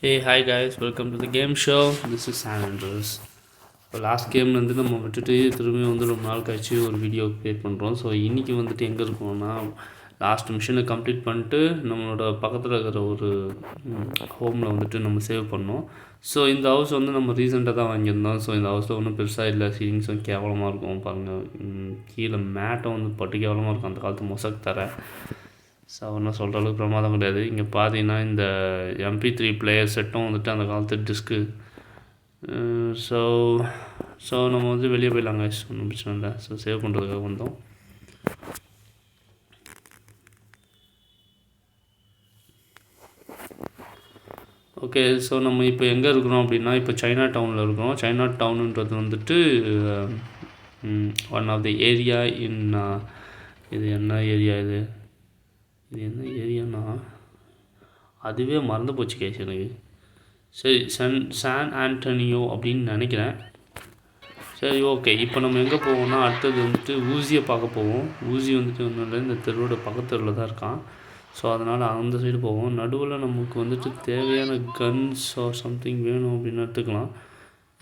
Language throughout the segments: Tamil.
Hey, hi guys, welcome to the game show. This is San Andrews. இப்போ லாஸ்ட் கேம்லேருந்து நம்ம விட்டுட்டு திரும்பியும் ரொம்ப நாள் கழிச்சு ஒரு வீடியோ க்ரியேட் பண்ணுறோம். ஸோ இன்றைக்கி எங்கே இருக்கோம்னா லாஸ்ட் மிஷனை கம்ப்ளீட் பண்ணிட்டு நம்மளோட பக்கத்தில் இருக்கிற ஒரு ஹோமில் நம்ம சேவ் பண்ணோம். ஸோ இந்த ஹவுஸ் நம்ம ரீசெண்டாக தான் வாங்கியிருந்தோம். ஸோ இந்த ஹவுஸில் ஒன்றும் பெருசாக இல்லை, சீலிங்ஸும் கேவலமாக இருக்கும். பாருங்கள், கீழே மேட்டை பட்டு கேவலமாக இருக்கும், அந்த காலத்து மொசக் தர. ஸோ ஒன்றும் சொல்கிற அளவுக்கு பிரமாதம் கிடையாது. இங்கே பார்த்தீங்கன்னா இந்த MP3 பிளேயர் செட்டும் அந்த காலத்து டிஸ்க்கு. ஸோ ஸோ நம்ம வெளியே போயிடலாங்க, ஒன்றும் பிரச்சனை இல்லை. ஸோ சேவ் பண்ணுறதுக்காக வந்தோம். ஓகே, ஸோ நம்ம இப்போ எங்கே இருக்கிறோம் அப்படின்னா, இப்போ சைனா டவுனில் இருக்கிறோம். சைனா டவுனுன்றது one of the area in இது என்ன ஏரியா இது என்ன ஏரியானா அதுவே மறந்து போச்சு கேஸ் எனக்கு. சரி, சான் ஆண்டனியோ அப்படின்னு நினைக்கிறேன். சரி, ஓகே. இப்போ நம்ம எங்கே போவோம்னா அடுத்தது ஊசியை பார்க்க போவோம். ஊசி ஒன்றும் இல்லை, இந்த தெருவோட பக்கத்தெருவில் தான் இருக்கான். ஸோ அதனால் அந்த சைடு போவோம். நடுவில் நமக்கு தேவையான கன்ஸ் ஆர் சம்திங் வேணும் அப்படின்னு எடுத்துக்கலாம்.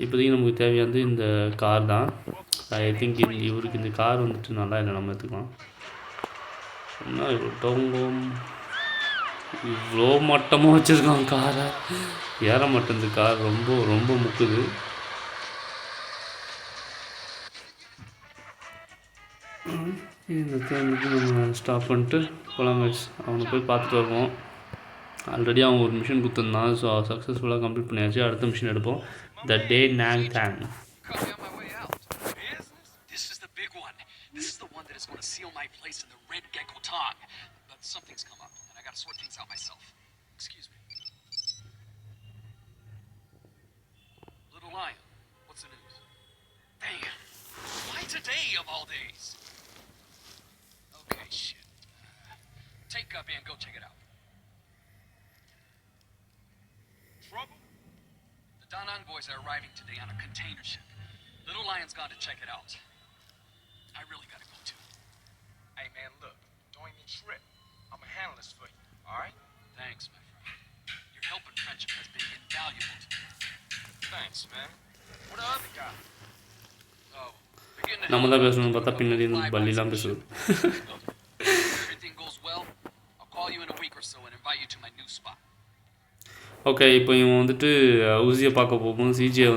இப்போதைக்கு நமக்கு தேவையானது இந்த கார் தான். ஐ திங்க் இவருக்கு இந்த கார் நல்லா இல்லை, நம்ம எடுத்துக்கலாம். என்ன டோங்கும் இவ்வளோ மட்டமாக வச்சுருக்கான் காரை, ஏற மாட்டேங்குது. கார் ரொம்ப ரொம்ப முக்குது. இந்த நம்ம ஸ்டாப் பண்ணிட்டு போகலாம் கைஸ். அவனை போய் பார்த்துட்டு வருவோம். ஆல்ரெடி அவன் ஒரு மிஷின் கொடுத்துருந்தான். ஸோ சக்ஸஸ்ஃபுல்லாக கம்ப்ளீட் பண்ணியாச்சு. அடுத்த மிஷின் எடுப்போம். த டே நாங் தேங். Something's come up, and I gotta sort things out myself. Excuse me. Little Lion, what's the news? Damn, why today of all days? Okay, shit. Take Guppy and go check it out. Trouble? The Da Nang boys are arriving today on a container ship. Little Lion's gone to check it out. I really gotta go too. Hey man, look, don't even trip. I'm gonna handle this for you, alright? Thanks, my friend. Your help and friendship has been invaluable to me. Thanks, man. What the other guy? Oh, begin to நம்ம தான் பேசணும்னு பார்த்தா பின்னாடி பள்ளிலாம் பேசுது. Everything goes well. I'll call you in a week or so and invite you to my new spot. Okay, இப்போ இவன் ஊசியை பார்க்க போகும்போது சிஜியை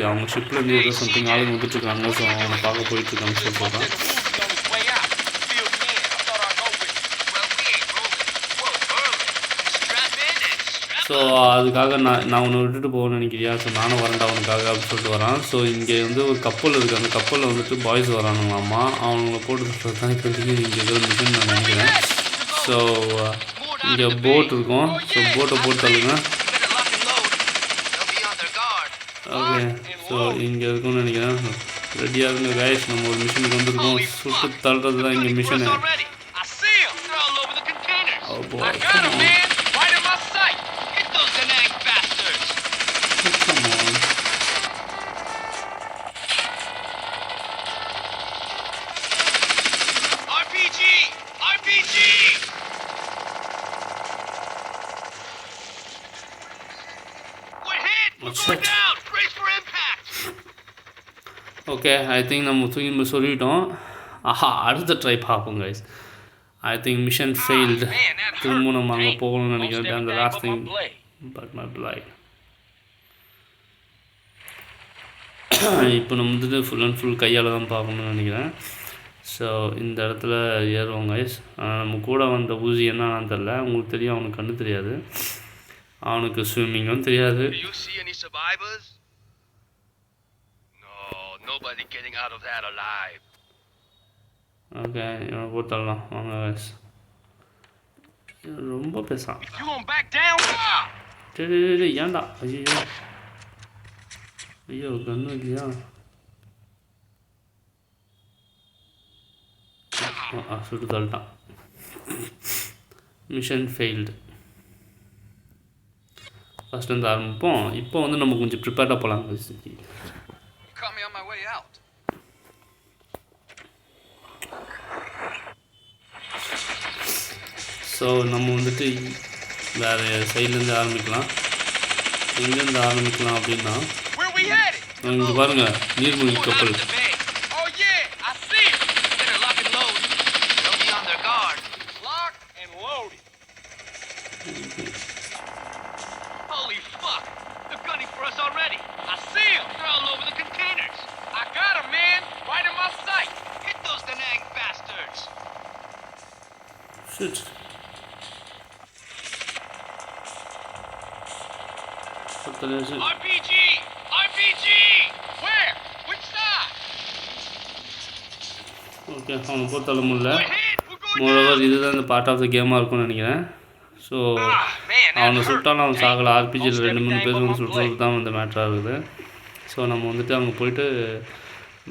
அவங்க ஷிப்லேருந்து ஏதோ சம்திங் ஆளுங்க வந்துட்டுருக்காங்க. ஸோ அவனை பார்க்க போயிட்டுருக்காங்கன்னு சொல்கிறான். ஸோ அதுக்காக நான் உன்னை விட்டுட்டு போகணும்னு நினைக்கிறியா? ஸோ நானும் வரேன்டா அவனுக்காக அப்படின்னு சொல்லிட்டு வரான். ஸோ இங்கே ஒரு கப்பல் இருக்குது. அந்த கப்பலில் பாய்ஸ் வரானுங்களாம்மா. அவங்கள போட்டு சொல்கிறது தான் இப்போதைக்கு இங்கே ஏதோ மிஷின் நான் நினைக்கிறேன். ஸோ இங்கே போட் இருக்கும். ஸோ போட்டை போட்டு தள்ளுங்க. ஓகே, ஸோ இங்கே இருக்கும்னு நினைக்கிறேன். ரெடியாக இருங்க கைஸ், நம்ம ஒரு மிஷினுக்கு வந்துருக்கோம். சுட்டு தள்ளுறது தான் இங்கே மிஷினு. ஓகே, ஐ திங்க் நம்ம தூக்கி சொல்லிட்டோம். அடுத்த ட்ரை பார்ப்போம் guys. I think mission failed. திரும்ப நம்ம அங்கே போகணும்னு நினைக்கிறேன். அந்த last thing but my flight. இப்போ நம்ம ஃபுல் அண்ட் ஃபுல் கையால் தான் பார்க்கணும்னு நினைக்கிறேன். ஸோ இந்த இடத்துல ஏறுவோம் கைஸ். நம்ம கூட வந்த ஊசி என்னன்னு தெரில. உங்களுக்கு தெரியும், அவனுக்கு கண்ணு தெரியாது, அவனுக்கு ஸ்விம்மிங்கும் தெரியாது. Nobody getting out of that alive. Okay, இவனை போட்டலாம் வாங்க கைஸ். ரொம்ப பேசான். You won't back down? சரி ஏன்டா? ஐயோ கண்ணு இல்லையா? சுட்டு தள்ளிட்டான். Mission failed. ஃபஸ்ட்டு ஆரம்பிப்போம். இப்போ நம்ம கொஞ்சம் ப்ரிப்பேர்டாக போகலாம். Caught me on my way out. So நம்ம வேறு சைட்லேருந்து ஆரம்பிக்கலாம். எங்கேருந்து ஆரம்பிக்கலாம் அப்படின்னா Where we headed? இங்கே பாருங்கள் நீர்மூழ்கி Going out கப்பல். of the bay. Oh yeah, I see it. Better lock and load. They'll be on their guard. Locked and loaded. Holy fuck! They're gunning for us already. I see him. They're all over the containers. I got him, man. Right in my sight. Hit those Da Nang bastards. Shit. பத்தலேசு. RPG! RPG! Where? Which side? Okay அவனை போத்தால முடியல. We're hit! We're going moreover down! இதுதான் இந்த பார்ட் ஆஃப் த கேமாக இருக்கும்னு நினைக்கிறேன். ஸோ Ah, man, that அவனை hurt. சுட்டாலும் அவன் சாகலை. ஆர்பிஜியில் Almost 2-3 everything பேர் on வந்து my சுடுறது plate. தான் இந்த மேட்ராக இருக்குது. ஸோ நம்ம வந்துட்டு அங்கே போயிட்டு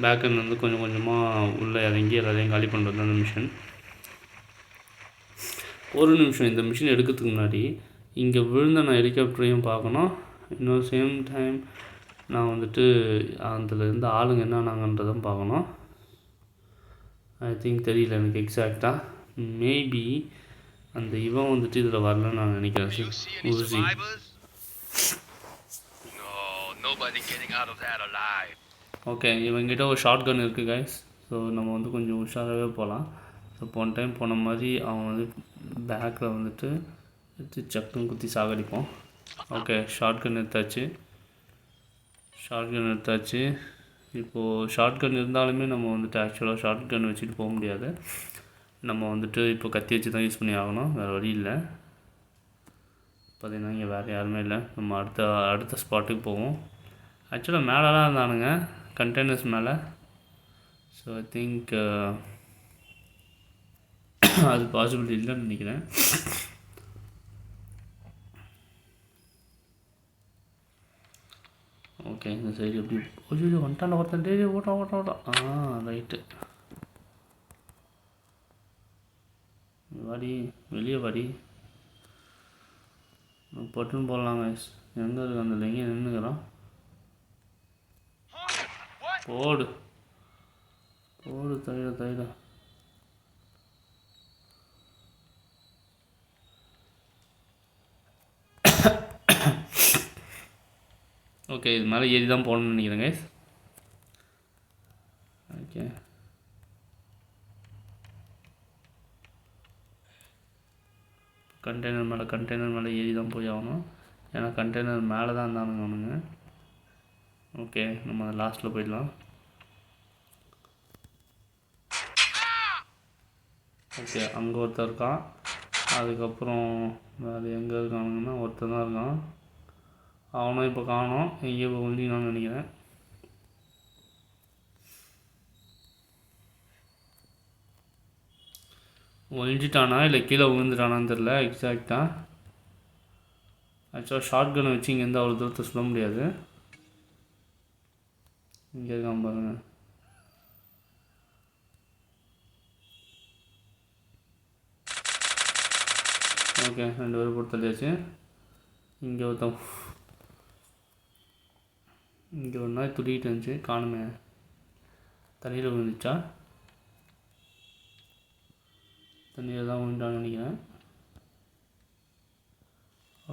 பேக்கெண்ட் வந்து கொஞ்சம் கொஞ்சமாக உள்ளே இறங்கி எல்லாத்தையும் காலி பண்ணுறது அந்த மிஷின். ஒரு நிமிஷம், இந்த மிஷின் எடுக்கிறதுக்கு முன்னாடி இங்கே விழுந்த நான் ஹெலிகாப்டரையும் பார்க்கணும். இன்னொரு சேம் டைம் நான் வந்துட்டு அதில் இருந்த ஆளுங்க என்னன்னாங்கன்றதும் பார்க்கணும். ஐ திங்க் தெரியல எனக்கு எக்ஸாக்டாக. மேபி அந்த இவன் வந்துட்டு இதில் வரலன்னு நான் நினைக்கிறேன். You see any ஊசி. survivors? No, nobody getting out of that alive. Okay, இவங்கிட்ட ஒரு ஷார்ட் கன் இருக்குது கைஸ். ஸோ நம்ம வந்து கொஞ்சம் உஷாராகவே போகலாம். ஸோ போன டைம் போன மாதிரி அவன் வந்து பேக்கில் வந்துட்டு எடுத்து சக்குன்னு குத்தி சாகடிப்போம். ஓகே, ஷார்ட் கன் எடுத்தாச்சு. இப்போது ஷார்ட் கன் இருந்தாலுமே நம்ம வந்துட்டு ஆக்சுவலாக ஷார்ட் கன் வச்சுட்டு போக முடியாது. நம்ம வந்துட்டு இப்போ கத்தி வச்சு தான் யூஸ் பண்ணி ஆகணும், வேறு வழி இல்லை. பார்த்திங்கன்னா இங்கே வேறு யாருமே இல்லை. நம்ம அடுத்த ஸ்பாட்டுக்கு போவோம். ஆக்சுவலாக மேலெலாம் இருந்தானுங்க, கண்டெய்னர்ஸ் மேலே. ஸோ ஐ திங்க் அது பாசிபிலிட்டி இல்லைன்னு நினைக்கிறேன். ஓகே, இந்த சைடு எப்படி கொஞ்சம் வந்துட்டான ஒருத்தன். டே ஓட்டான். ரைட்டு, வாடி வெளியே வாடி. பட்டுன்னு போடலாங்க. எங்கே இருக்கு அந்த எங்கே நின்றுக்கிறான்? போடு தைட. ஓகே, இது மேலே ஏறி தான் போகணும்னு நினைக்கிறேன் கைஸ். ஓகே, கண்டெய்னர் மேலே ஏறி தான் போய் ஆகணும். ஏன்னா கண்டெய்னர் மேலே தான் இருந்தானுங்க அவனுங்க. ஓகே, நம்ம லாஸ்ட்டில் போயிடலாம். ஓகே, அங்கே ஒருத்தர் இருக்கான். அதுக்கப்புறம் வேறு எங்கே இருக்கானுங்கன்னா ஒருத்தர் தான் இருக்கான். அவனும் இப்போ காணோம், எங்கேயோ இப்போ ஒழிஞ்சிக்கணும்னு நினைக்கிறேன். ஒழிஞ்சிட்டானா இல்லை கீழே விழுந்துட்டானான்னு தெரில எக்ஸாக்டாக. ஆக்சுவலாக ஷார்ட் கன்னை வச்சு இங்கேருந்து அவ்வளோ தூரத்தை சொல்ல முடியாது. இங்கே இருக்கான் பாருங்கள். ஓகே, 2 பேர் போட்டு தள்ளியாச்சு. இங்கே ஒரு நாய் துடிக்கிட்டு இருந்துச்சு, காணுமே. தண்ணியில் விழுந்துச்சா? தண்ணியில் தான் விழுந்தான்னு நினைக்கிறேன்.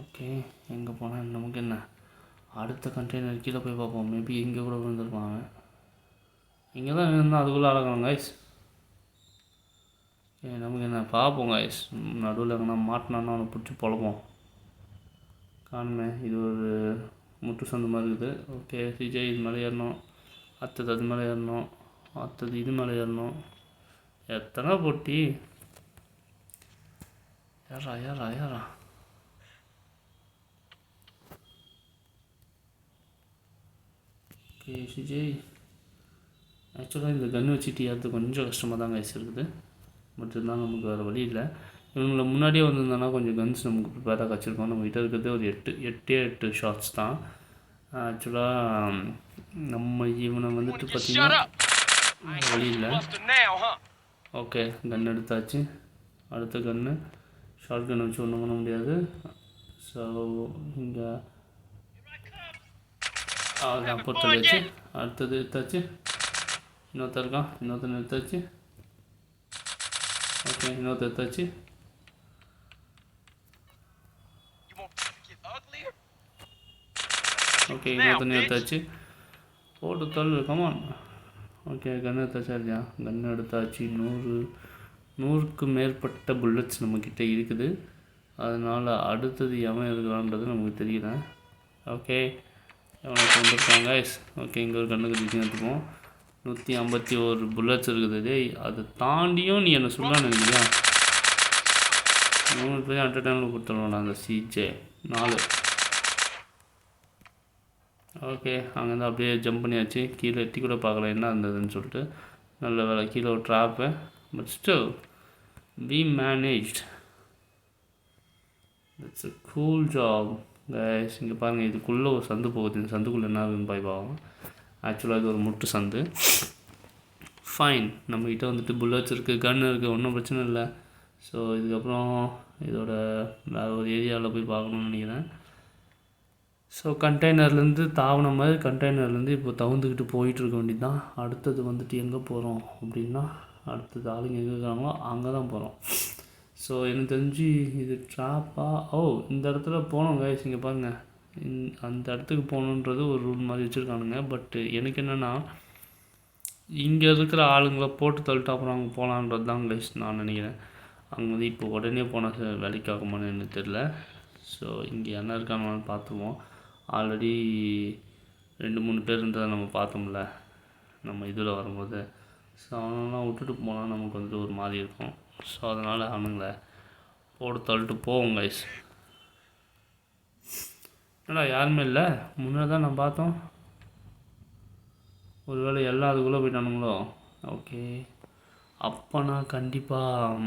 ஓகே, எங்கே போனால் நமக்கு என்ன? அடுத்த கண்டெய்னர் கீழே போய் பார்ப்போம். மேபி இங்கே கூட விழுந்துருப்பான் அவன். இங்கே தான் இருந்தால் அதுக்குள்ளே அழகணும் கைஸ். நமக்கு என்ன பார்ப்போம் கைஸ். நடுவில் எங்கன்னா மாட்டினான்னு அவனை பிடிச்சி பொழப்போம். காணுமே, இது ஒரு முட்டு சந்து மாதிரி இருக்குது. ஓகே, சிஜே இது மேலே ஏறணும். அடுத்தது அது மேலே ஏறணும். அடுத்தது இது மேலே ஏறணும். எத்தனை போட்டி? ஏறா. ஓகே சிஜே, ஆக்சுவலாக இந்த கன்று வச்சுட்டு ஏறது கொஞ்சம் கஷ்டமாக தான் கைஸ் இருக்குது. பட் இருந்தாலும் நமக்கு வேறு வழி இல்லை. இவங்களை முன்னாடியே வந்திருந்தோன்னா கொஞ்சம் கன்ஸ் நமக்கு ப்ரிப்பேராக கிடச்சிருக்கோம். நம்மகிட்ட இருக்கிறதே ஒரு 8 ஷாட்ஸ் தான். ஆக்சுவலாக நம்ம இவனை வந்துட்டு பார்த்திங்கன்னா வழி இல்லை. ஓகே, கன் எடுத்தாச்சு. அடுத்த கன்று ஷார்ட் கன் வச்சு ஒன்றும் பண்ண முடியாது. ஸோ இங்கே அதான் பொறுத்தல் வச்சு அடுத்தது எடுத்தாச்சு. இன்னொருத்தன் எடுத்தாச்சு. ஓகே, இன்னொருத்தர் எடுத்தாச்சு. ஓகே now, இன்னொருத்தனை bitch. எடுத்தாச்சு. போட்டு தள்ளு கமான். ஓகே கன்று எடுத்தாச்சா இல்லையா? கன்று எடுத்தாச்சு. 100க்கு மேற்பட்ட புல்லட்ஸ் நம்மக்கிட்ட இருக்குது. அதனால் அடுத்தது எவன் இருக்கிறான்றது நமக்கு தெரியல. ஓகே எவனை கொண்டுருக்காங்க கைஸ். ஓகே இங்கே ஒரு கண்ணுக்கு திடீர்னு எடுத்துப்போம். 151 புல்லட்ஸ் இருக்குது. டேய் அதை தாண்டியும் நீ என்னை சொல்லலான்னு நினைக்கிறியா? 3 பேரும் அட் அ டைமில் கொடுத்துருவோம்டா அந்த சிஜே 4. ஓகே அங்கேருந்து அப்படியே ஜம்ப் பண்ணியாச்சு. கீழே எட்டி கூட பார்க்கல என்ன இருந்ததுன்னு சொல்லிட்டு. நல்ல வேலை கீழே ஒரு drop. But still we managed. It's a cool job guys. இங்கே பாருங்கள் இதுக்குள்ளே ஒரு சந்து போகுது. இந்த சந்துக்குள்ளே என்ன இருக்குதுன்னு பாய்ப்பாகும். ஆக்சுவலாக இது ஒரு முட்டு சந்து. ஃபைன் நம்மக்கிட்ட வந்துட்டு புல்லட்ஸ் இருக்குது, கன் இருக்குது, ஒன்றும் பிரச்சனை இல்லை. ஸோ இதுக்கப்புறம் இதோட வேறு ஒரு ஏரியாவில் போய் பார்க்கணுன்னு நினைக்கிறேன். ஸோ கண்டெய்னர்லேருந்து தாவன மாதிரி கண்டெய்னர்லேருந்து இப்போ தவுந்துக்கிட்டு போயிட்டுருக்க வேண்டியது தான். அடுத்தது வந்துட்டு எங்கே போகிறோம் அப்படின்னா, அடுத்தது ஆளுங்க எங்கே இருக்காங்களோ அங்கே தான் போகிறோம். ஸோ எனக்கு தெரிஞ்சு இது ட்ராப்பாக இந்த இடத்துல போனோம் கைஸ். இங்கே பாருங்கள் அந்த இடத்துக்கு போகணுன்றது ஒரு ரூல் மாதிரி வச்சுருக்கானுங்க. பட் எனக்கு என்னென்னா இங்கே இருக்கிற ஆளுங்களை போட்டு தள்ளிட்டு அப்புறம் அங்கே போகலான்றது தான் கைஸ் நான் நினைக்கிறேன். அங்கே வந்து இப்போ உடனே போனால் வேலைக்கு ஆகுமான்னு எனக்கு தெரில. ஸோ இங்கே என்ன இருக்கானு பார்த்துருவோம். ஆல்ரெடி 2-3 பேர் இருந்ததை நம்ம பார்த்தோம்ல நம்ம இதில் வரும்போது. ஸோ அவனெல்லாம் விட்டுட்டு போனால் நமக்கு வந்துட்டு ஒரு மாதிரி இருக்கும். ஸோ அதனால் அவனுங்களை போட்டு தள்ளிட்டு போவோம் கைஸ். என்னடா யாருமே இல்லை. முன்னே தான் நான் பார்த்தோம். ஒரு வேளை எல்லாம் அதுக்குள்ளே போயிட்டானுங்களோ. ஓகே அப்போனா கண்டிப்பாக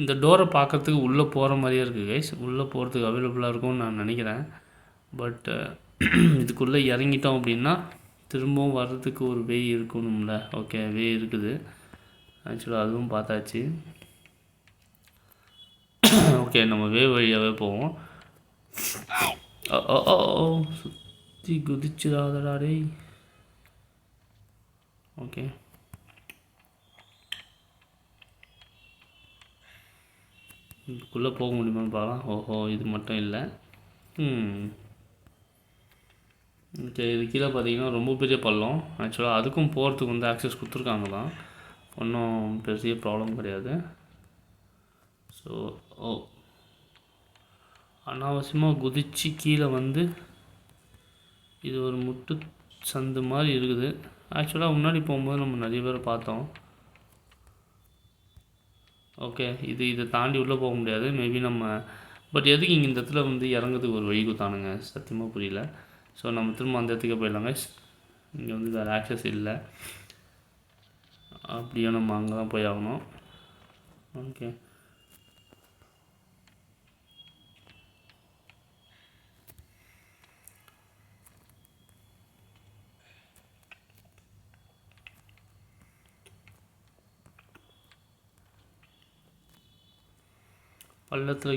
இந்த டோரை பார்க்குறதுக்கு உள்ளே போகிற மாதிரியே இருக்குது கைஸ். உள்ளே போகிறதுக்கு அவைலபிளாக இருக்கும்னு நான் நினைக்கிறேன். பட் இதுக்குள்ளே இறங்கிட்டோம் அப்படின்னா திரும்பவும் வர்றதுக்கு ஒரு வே இருக்கணும்ல. ஓகே வே இருக்குது. ஆக்சுவலாக அதுவும் பார்த்தாச்சு. ஓகே நம்ம வே வழியாகவே போவோம். சுற்றி குதிச்சிடாதடா டேய். ஓகே இதுக்குள்ளே போக முடியுமான்னு பார்க்கலாம். இது மட்டும் இல்லை. ஓகே இது கீழே பார்த்தீங்கன்னா ரொம்ப பெரிய பள்ளம். ஆக்சுவலாக அதுக்கும் போகிறதுக்கு வந்து ஆக்சஸ் கொடுத்துருக்காங்க தான். ஒன்றும் பெரிய ப்ராப்ளம் கிடையாது. ஸோ அனாவசியமாக குதித்து கீழே வந்து இது ஒரு முட்டு சந்து மாதிரி இருக்குது. ஆக்சுவலாக முன்னாடி போகும்போது நம்ம நிறைய பேரை பார்த்தோம். ஓகே இதை தாண்டி உள்ளே போக முடியாது மேபி நம்ம. பட் எதுக்கு இங்கே இந்த இடத்துல வந்து இறங்கிறதுக்கு ஒரு வழி கொடுத்தானுங்க சத்தியமாக புரியல. ஸோ நம்ம திரும்ப அந்த இடத்துக்கே போயிடலாங்க. இங்கே வந்து வேறு ஆக்சஸ் இல்லை. அப்படியே நம்ம அங்கே தான் போய் ஆகணும். ஓகே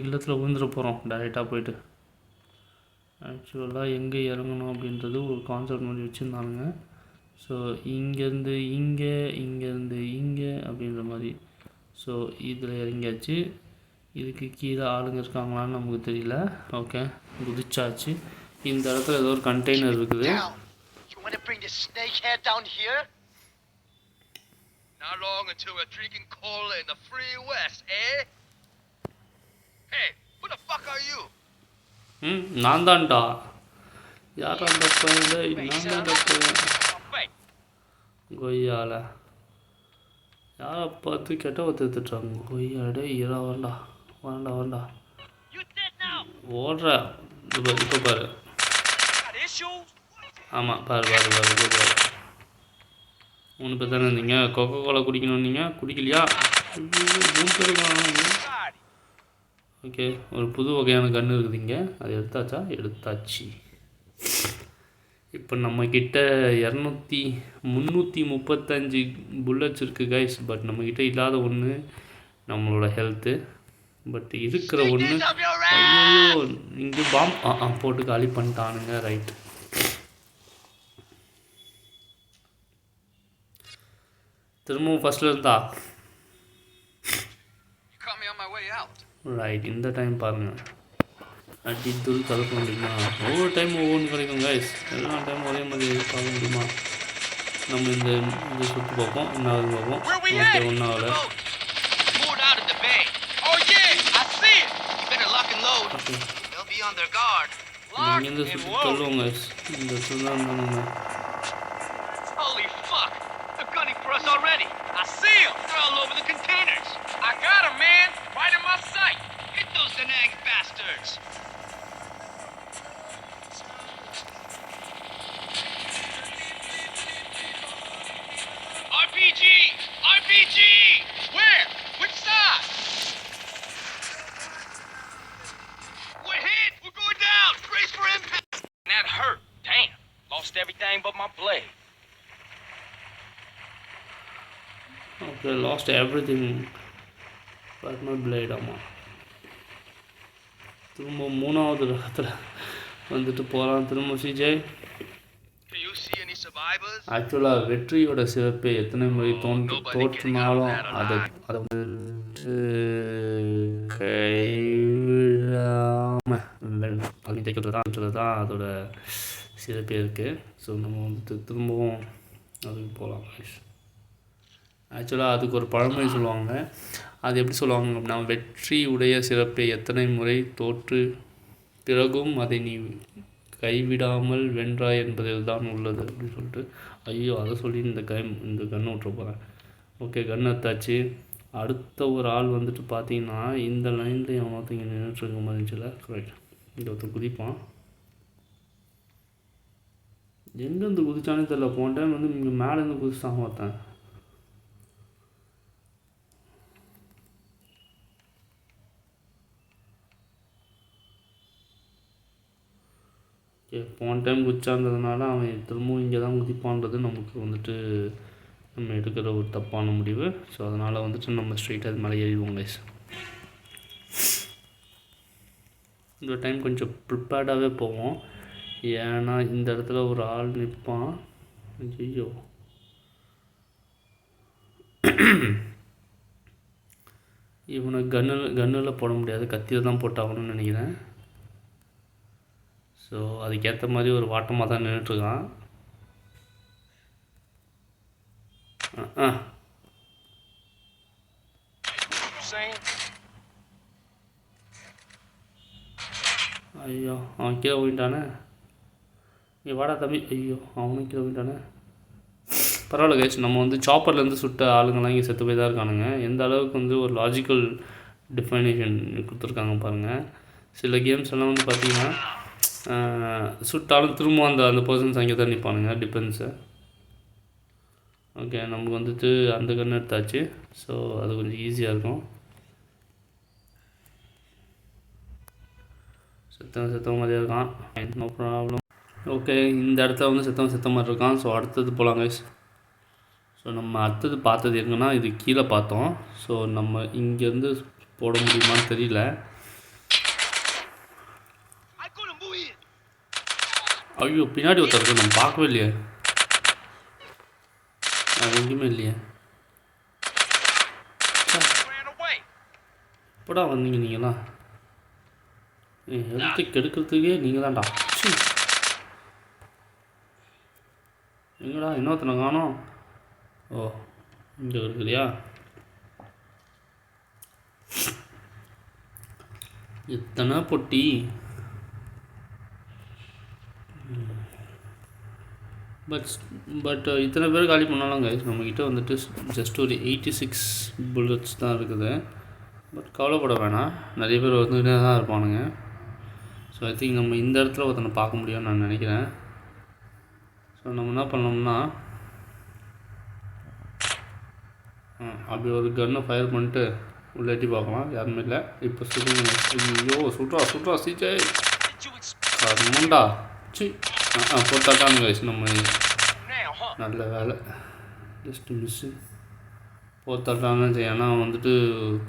இல்லத்தில் விழுந்துட போகிறோம் டைரெக்டாக போய்ட்டு. ஆக்சுவலாக எங்கே இறங்கணும் அப்படின்றது ஒரு கான்செப்ட் மாதிரி வச்சுருந்தானுங்க. ஸோ இங்கேருந்து இங்கேருந்து இங்கே அப்படின்ற மாதிரி. ஸோ இதில் இறங்கியாச்சு. இதுக்கு கீழே ஆளுங்க இருக்காங்களான்னு நமக்கு தெரியல. ஓகே குதிச்சாச்சு. இந்த இடத்துல ஏதோ ஒரு கண்டெய்னர் இருக்குது. Not long until we're drinking cola in the free west, eh? Hey, who the fuck are you? நான் தான்டா. யார் அந்த பையன்? நான் தான் பையன். கொய்யால யாரை பார்த்து கெட்ட ஒத்துட்டுறாங்க. கொய்யாடே இரா வேண்டா ஓடுற. இப்போ பாரு. ஆமாம் பாரு 3 பேர் தானே இருந்தீங்க. கொக்கோ கோலா குடிக்கணும் நீங்கள் குடிக்கலையா? 3 பேர். ஓகே ஒரு புது வகையான கன்று இருக்குது இங்கே. அது எடுத்தாச்சு. இப்போ நம்மக்கிட்ட 335 புல்லட்ஸ் இருக்குது கைஸ். பட் நம்மக்கிட்ட இல்லாத ஒன்று நம்மளோட ஹெல்த்து. பட் இருக்கிற ஒன்று ஐயோ இங்கே பாம் போட்டு காலி பண்ணிட்டானுங்க. ரைட் திரும்பவும் ஃபஸ்ட்டில் இருந்தா. ரைட் இந்த டைம் பாருங்கள். அடித்தூள் கலக்க முடியுமா? ஒவ்வொரு டைம் ஒவ்வொன்று கிடைக்கும் கைஸ். எல்லா டைமும் ஒரே மாதிரி பார்க்க முடியுமா? நம்ம இது சுற்றி பார்ப்போம். என்ன ஆகுது பார்ப்போம். Where we okay, at? ஒன்றும் ஆகலை. Moored out in the bay. Oh yeah, I see it. You better lock and load. Okay, They'll be on their guard. இங்கேருந்து சுற்றி தள்ளுவோம் கைஸ். இந்த இடத்துல தான் இருந்தானுங்க. Holy fuck! They're gunning for us already. I see them. They're all over the containers. I got them, man. Right in my sight. Hit those Danang bastards. RPG! RPG! Where? Which side? We're hit! We're going down! Brace for impact! That hurt. Damn. Lost everything but my blade. Okay, last everything but my blade. ஆமாம், திரும்ப 3வது இடத்துல வந்துட்டு போகலாம். திரும்ப CJ. Do you see any survivors? ஆக்சுவலாக வெற்றியோட சிறப்பை எத்தனை முறை தோற்றினாலும் அதை வந்து கைவிடாமல் அப்படின்னு தைக்கிறது தான் அதோட சிறப்பே இருக்குது. ஸோ நம்ம வந்துட்டு திரும்பவும் அதுக்கு போகலாம். ஆக்சுவலாக அதுக்கு ஒரு பழமொழி சொல்லுவாங்க. அது எப்படி சொல்லுவாங்க அப்படின்னா, வெற்றி உடைய சிறப்பை எத்தனை முறை தோற்று பிறகும் அதை நீ கைவிடாமல் வென்றாய் என்பதில் தான் உள்ளது அப்படின்னு சொல்லிட்டு. ஐயோ, அதை சொல்லி இந்த கன்னை விட்டுற போகிறேன். ஓகே, கன் எடுத்தாச்சு. அடுத்த ஒரு ஆள் வந்துட்டு பார்த்தீங்கன்னா இந்த லைனில் எவனொருத்த இங்கே நின்றுட்டுருக்க மாதிரி இருந்துச்சுல. கரெக்ட், இங்கே ஒருத்தர் குதிப்பான். எங்கேருந்து குதிச்சானே தெரியல. போன டைம் வந்து இங்கே மேலேருந்து குதிச்சான் பார்த்தேன். போன டைம் குதிச்சான்றதுனால அவன் திரும்பவும் இங்கே தான் குதிப்பான்றது நமக்கு வந்துட்டு நம்ம எடுக்கிற ஒரு தப்பான முடிவு. ஸோ அதனால் வந்துட்டு நம்ம ஸ்ட்ரெயிட்டாக அது மேலே ஏறிடுவோம் கைஸ். இந்த டைம் கொஞ்சம் ப்ரிப்பேர்டாகவே போவோம். ஏன்னா இந்த இடத்துல ஒரு ஆள் நிற்பான். ஐயோ, இவனை கன்னில் போட முடியாது, கத்தியில் தான் போட்டாகணும்னு நினைக்கிறேன். ஸோ அதுக்கேற்ற மாதிரி ஒரு வாட்டமாக தான் நின்றுட்டுருக்கான். ஐயோ, அவன் கீழே போயிட்டானே. நீ வாடா தம்பி. ஐயோ, அவனும் கீழே போயிட்டானே. பரவாயில்ல கைஸ், நம்ம வந்து சாப்பர்லேருந்து சுட்ட ஆளுங்கள்லாம் இங்கே செத்து போய் தான் இருக்கானுங்க. எந்த அளவுக்கு வந்து ஒரு லாஜிக்கல் டிஃபைனேஷன் கொடுத்துருக்காங்க பாருங்கள். சில கேம்ஸ் எல்லாம் வந்து பார்த்திங்கன்னா சுட்டாலும் திரும்ப அந்த பர்சன்ஸ் அங்கே தான் நிற்பானுங்க, டிஃபென்ஸு. ஓகே, நமக்கு வந்துட்டு அந்த கன்று எடுத்தாச்சு. ஸோ அது கொஞ்சம் ஈஸியாக இருக்கும். செத்த மாதிரியாக இருக்கான், நோ ப்ராப்ளம். ஓகே, இந்த இடத்துல வந்து செத்த மாதிரி இருக்கான். ஸோ அடுத்தது போகலாம் கைஸ். ஸோ நம்ம அடுத்தது பார்த்தது எங்கன்னா இது கீழே பார்த்தோம். ஸோ நம்ம இங்கேருந்து போட முடியுமான்னு தெரியல. ஐயோ, பின்னாடி ஒருத்தர் இருக்கு, நம்ம பார்க்கவே இல்லையே. எங்கேயுமே இல்லையே. எப்படா வந்தீங்க நீங்களா? ஹெல்த்து கெடுக்கிறதுக்கே நீங்கள் தான்டா. எங்கடா இன்னொருத்தனை காணோம்? ஓ, இங்கே இருக்குதுயா. எத்தனை பொட்டி. பட் இத்தனை பேர் காலி பண்ணாலும் கைஸ் நம்மக்கிட்ட வந்துட்டு ஜஸ்ட் ஒரு 86 புல்லட்ஸ் தான் இருக்குது. பட் கவலைப்பட வேணாம், நிறைய பேர் வந்துக்கிட்டே தான் இருப்பானுங்க. ஸோ ஐ திங்க் நம்ம இந்த இடத்துல ஒருத்தனை பார்க்க முடியும்னு நான் நினைக்கிறேன். ஸோ நம்ம என்ன பண்ணோம்னா அப்படி ஒரு கன்னை ஃபயர் பண்ணிட்டு உள்ள எட்டி பார்க்கலாம். யாருமே இல்லை. இப்போ சுடுங்க. ஐயோ, சுட்றா சிஜே. கர்மண்டா. சி போட்டாட்டான்னு கைஸ். நம்ம நல்ல வேலை, ஜஸ்ட் மிஸ்ஸு. போத்தாட்டான்னு ஏன்னா வந்துட்டு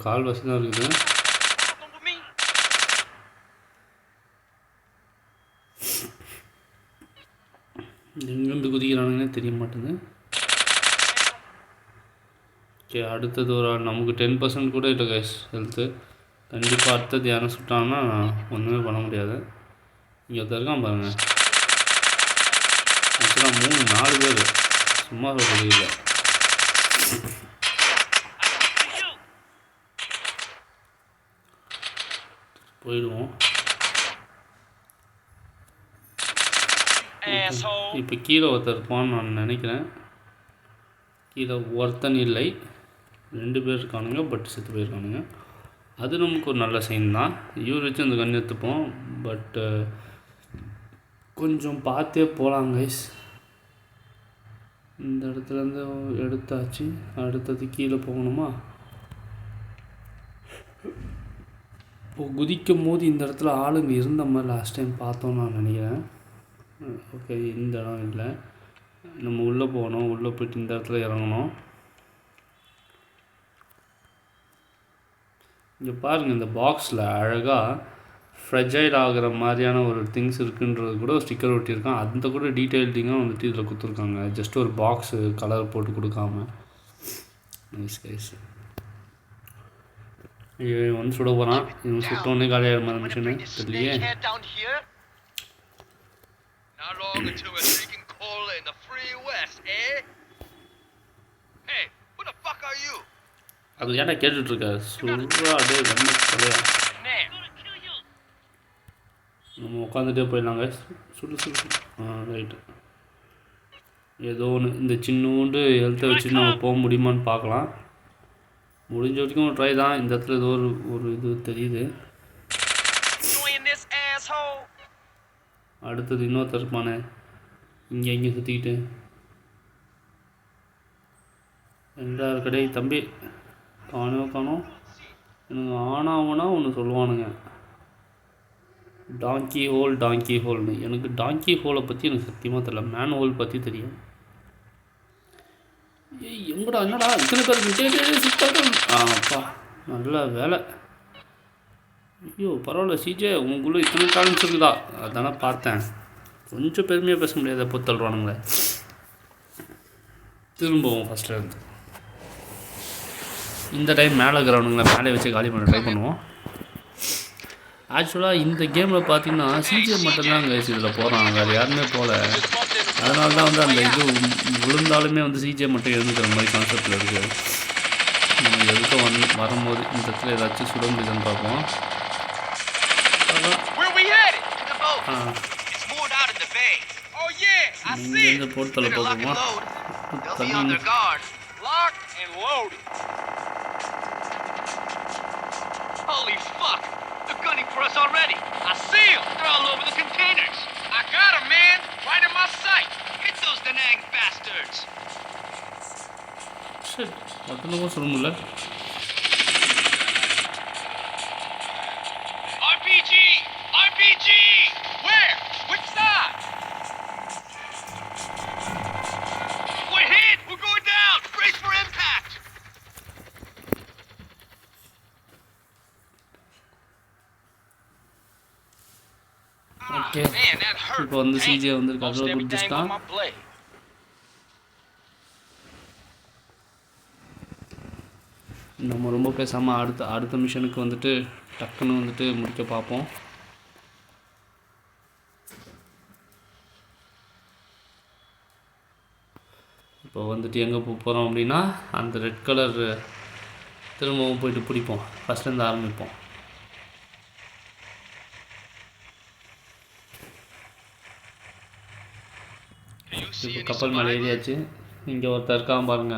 கால் வசி தான் இருக்குது. எங்கேருந்து குதிக்கிறானுங்கன்னே தெரிய மாட்டேங்குது. ஓகே, அடுத்தது ஒரு நமக்கு 10% கூட இல்லை கைஸ் ஹெல்த்து. கண்டிப்பாக அடுத்தது யாரும் சுட்டாங்கன்னா ஒன்றுமே பண்ண முடியாது. இங்கே ஒருத்தர் இருக்கான் பாருங்கள். ஆக்சுவலாக 3-4 பேர் சும்மா சொல்கிறது இல்லை. போயிடுவோம். இப்போ கீழே ஒருத்தர் இருப்பான்னு நான் நினைக்கிறேன். கீழே ஒருத்தன் இல்லை, 2 பேர் இருக்கானுங்க. பட் செத்து போயிருக்கானுங்க. அது நமக்கு ஒரு நல்ல சைன் தான். இவர் வச்சு அந்த கன் எடுத்துப்போம். பட்டு கொஞ்சம் பார்த்தே போகலாம் கைஸ். இந்த இடத்துலேருந்து எடுத்தாச்சு. அடுத்தது கீழே போகணுமா? இப்போ குதிக்கும் போது இந்த இடத்துல ஆளுங்க இருந்த மாதிரி லாஸ்ட் டைம் பார்த்தோன்னு நான் நினைக்கிறேன். ஓகே, இந்த இடம் இல்லை. நம்ம உள்ளே போகணும். உள்ளே போய்ட்டு இந்த இடத்துல இறங்கணும். இங்கே பாருங்கள், இந்த பாக்ஸில் அழகாக ஃப்ரெஜைல் ஆகிற மாதிரியான ஒரு திங்ஸ் இருக்குன்றது கூட ஸ்டிக்கர் ஒட்டியிருக்கான். அந்த கூட டீட்டெயில்டிங்காக வந்துட்டு இதில் கொடுத்துருக்காங்க. ஜஸ்ட் ஒரு பாக்ஸு கலர் போட்டு கொடுக்காம. Nice guys. இவன் வந்து சுட போகிறான். இவன் சுட்டோன்னே காலியாக மாதிரி மிஷினு தெரியலையே. Not long until we're drinking cola in the free west, eh? Hey, who the fuck are you? அது ஏன்டா கேட்டுட்ருக்க? சொல்கிறா அப்படியே கண்ணு சொல்லையா. நம்ம உட்காந்துட்டே போயிடலாங்க. சுடு. ரைட்டு. ஏதோ ஒன்று இந்த சின்னோண்டு ஹெல்த்தை வச்சு நம்ம போக முடியுமான்னு பார்க்கலாம். முடிஞ்ச வரைக்கும் ஒரு ட்ரை தான். இந்த இடத்துல ஏதோ ஒரு இது தெரியுது. அடுத்தது இன்னொருத்தர் இருப்பானே இங்கே சுற்றிக்கிட்டு. எல்லார் கடை தம்பி காணோம். எனக்கு ஆனாவனா ஒன்று சொல்லுவானுங்க, டாங்கி ஹோல்னு. எனக்கு டாங்கி ஹோலை பற்றி எனக்கு சத்தியமாக தெரியல. மேன் ஹோல் பற்றி தெரியும். எங்கடா என்னடா இத்தனை பேர் அப்பா நல்ல வேலை. ஐயோ பரவாயில்ல சிஜே, உங்களுக்குள்ளே இத்தனை டேலண்ட்ஸ் இருக்குதா? அதானே பார்த்தேன். கொஞ்சம் பெருமையாக பேச முடியாத பொத்தல்றானுங்களே. திரும்பவும் ஃபஸ்ட்டில் இருந்து இந்த டைம் மேலே இருக்கிறவனுங்களை மேலே வச்சு காலி பண்ண ட்ரை பண்ணுவோம். ஆக்சுவலாக இந்த கேமில் பார்த்தீங்கன்னா சிஜே மட்டும்தான் கைஸ் இதில் போகிறான், வேறு யாருமே போகல. அதனால தான் வந்து அந்த இது விழுந்தாலுமே வந்து சிஜே மட்டும் இருந்துக்கிற மாதிரி கான்செப்டில் இருக்குது. நம்ம எதுக்கும் வரும்போது இந்த இடத்துல ஏதாச்சும் சுட முடியுதுன்னு பார்ப்போம். இந்த போர்ட்டல போகுமா? தண்ணி Holy fuck! They're gunning for us already. I see them. They're all over the containers. I got them, man. Right in my sight. Hit those Danang bastards. Shit. What's the name? RPG! Where? Which side? We're hit! We're going down! Brace for impact! Okay. Man, that hurt. இப்போ வந்து சிஜே வந்து கண்ட்ரோல் குடிச்சிட்டான். நம்ம ரொம்ப பேசாமல் அடுத்த மிஷனுக்கு வந்துட்டு டக்குன்னு வந்துட்டு முடிக்க பார்ப்போம். இப்போ வந்துட்டு எங்கே போகிறோம் அப்படின்னா அந்த ரெட் கலர் திரும்பவும் போயிட்டு பிடிப்போம். ஃபஸ்ட்லேருந்து ஆரம்பிப்போம். இப்போ கப்பல் மேலே ஏறியாச்சு. இங்கே ஒருத்தர் இருக்கான் பாருங்க,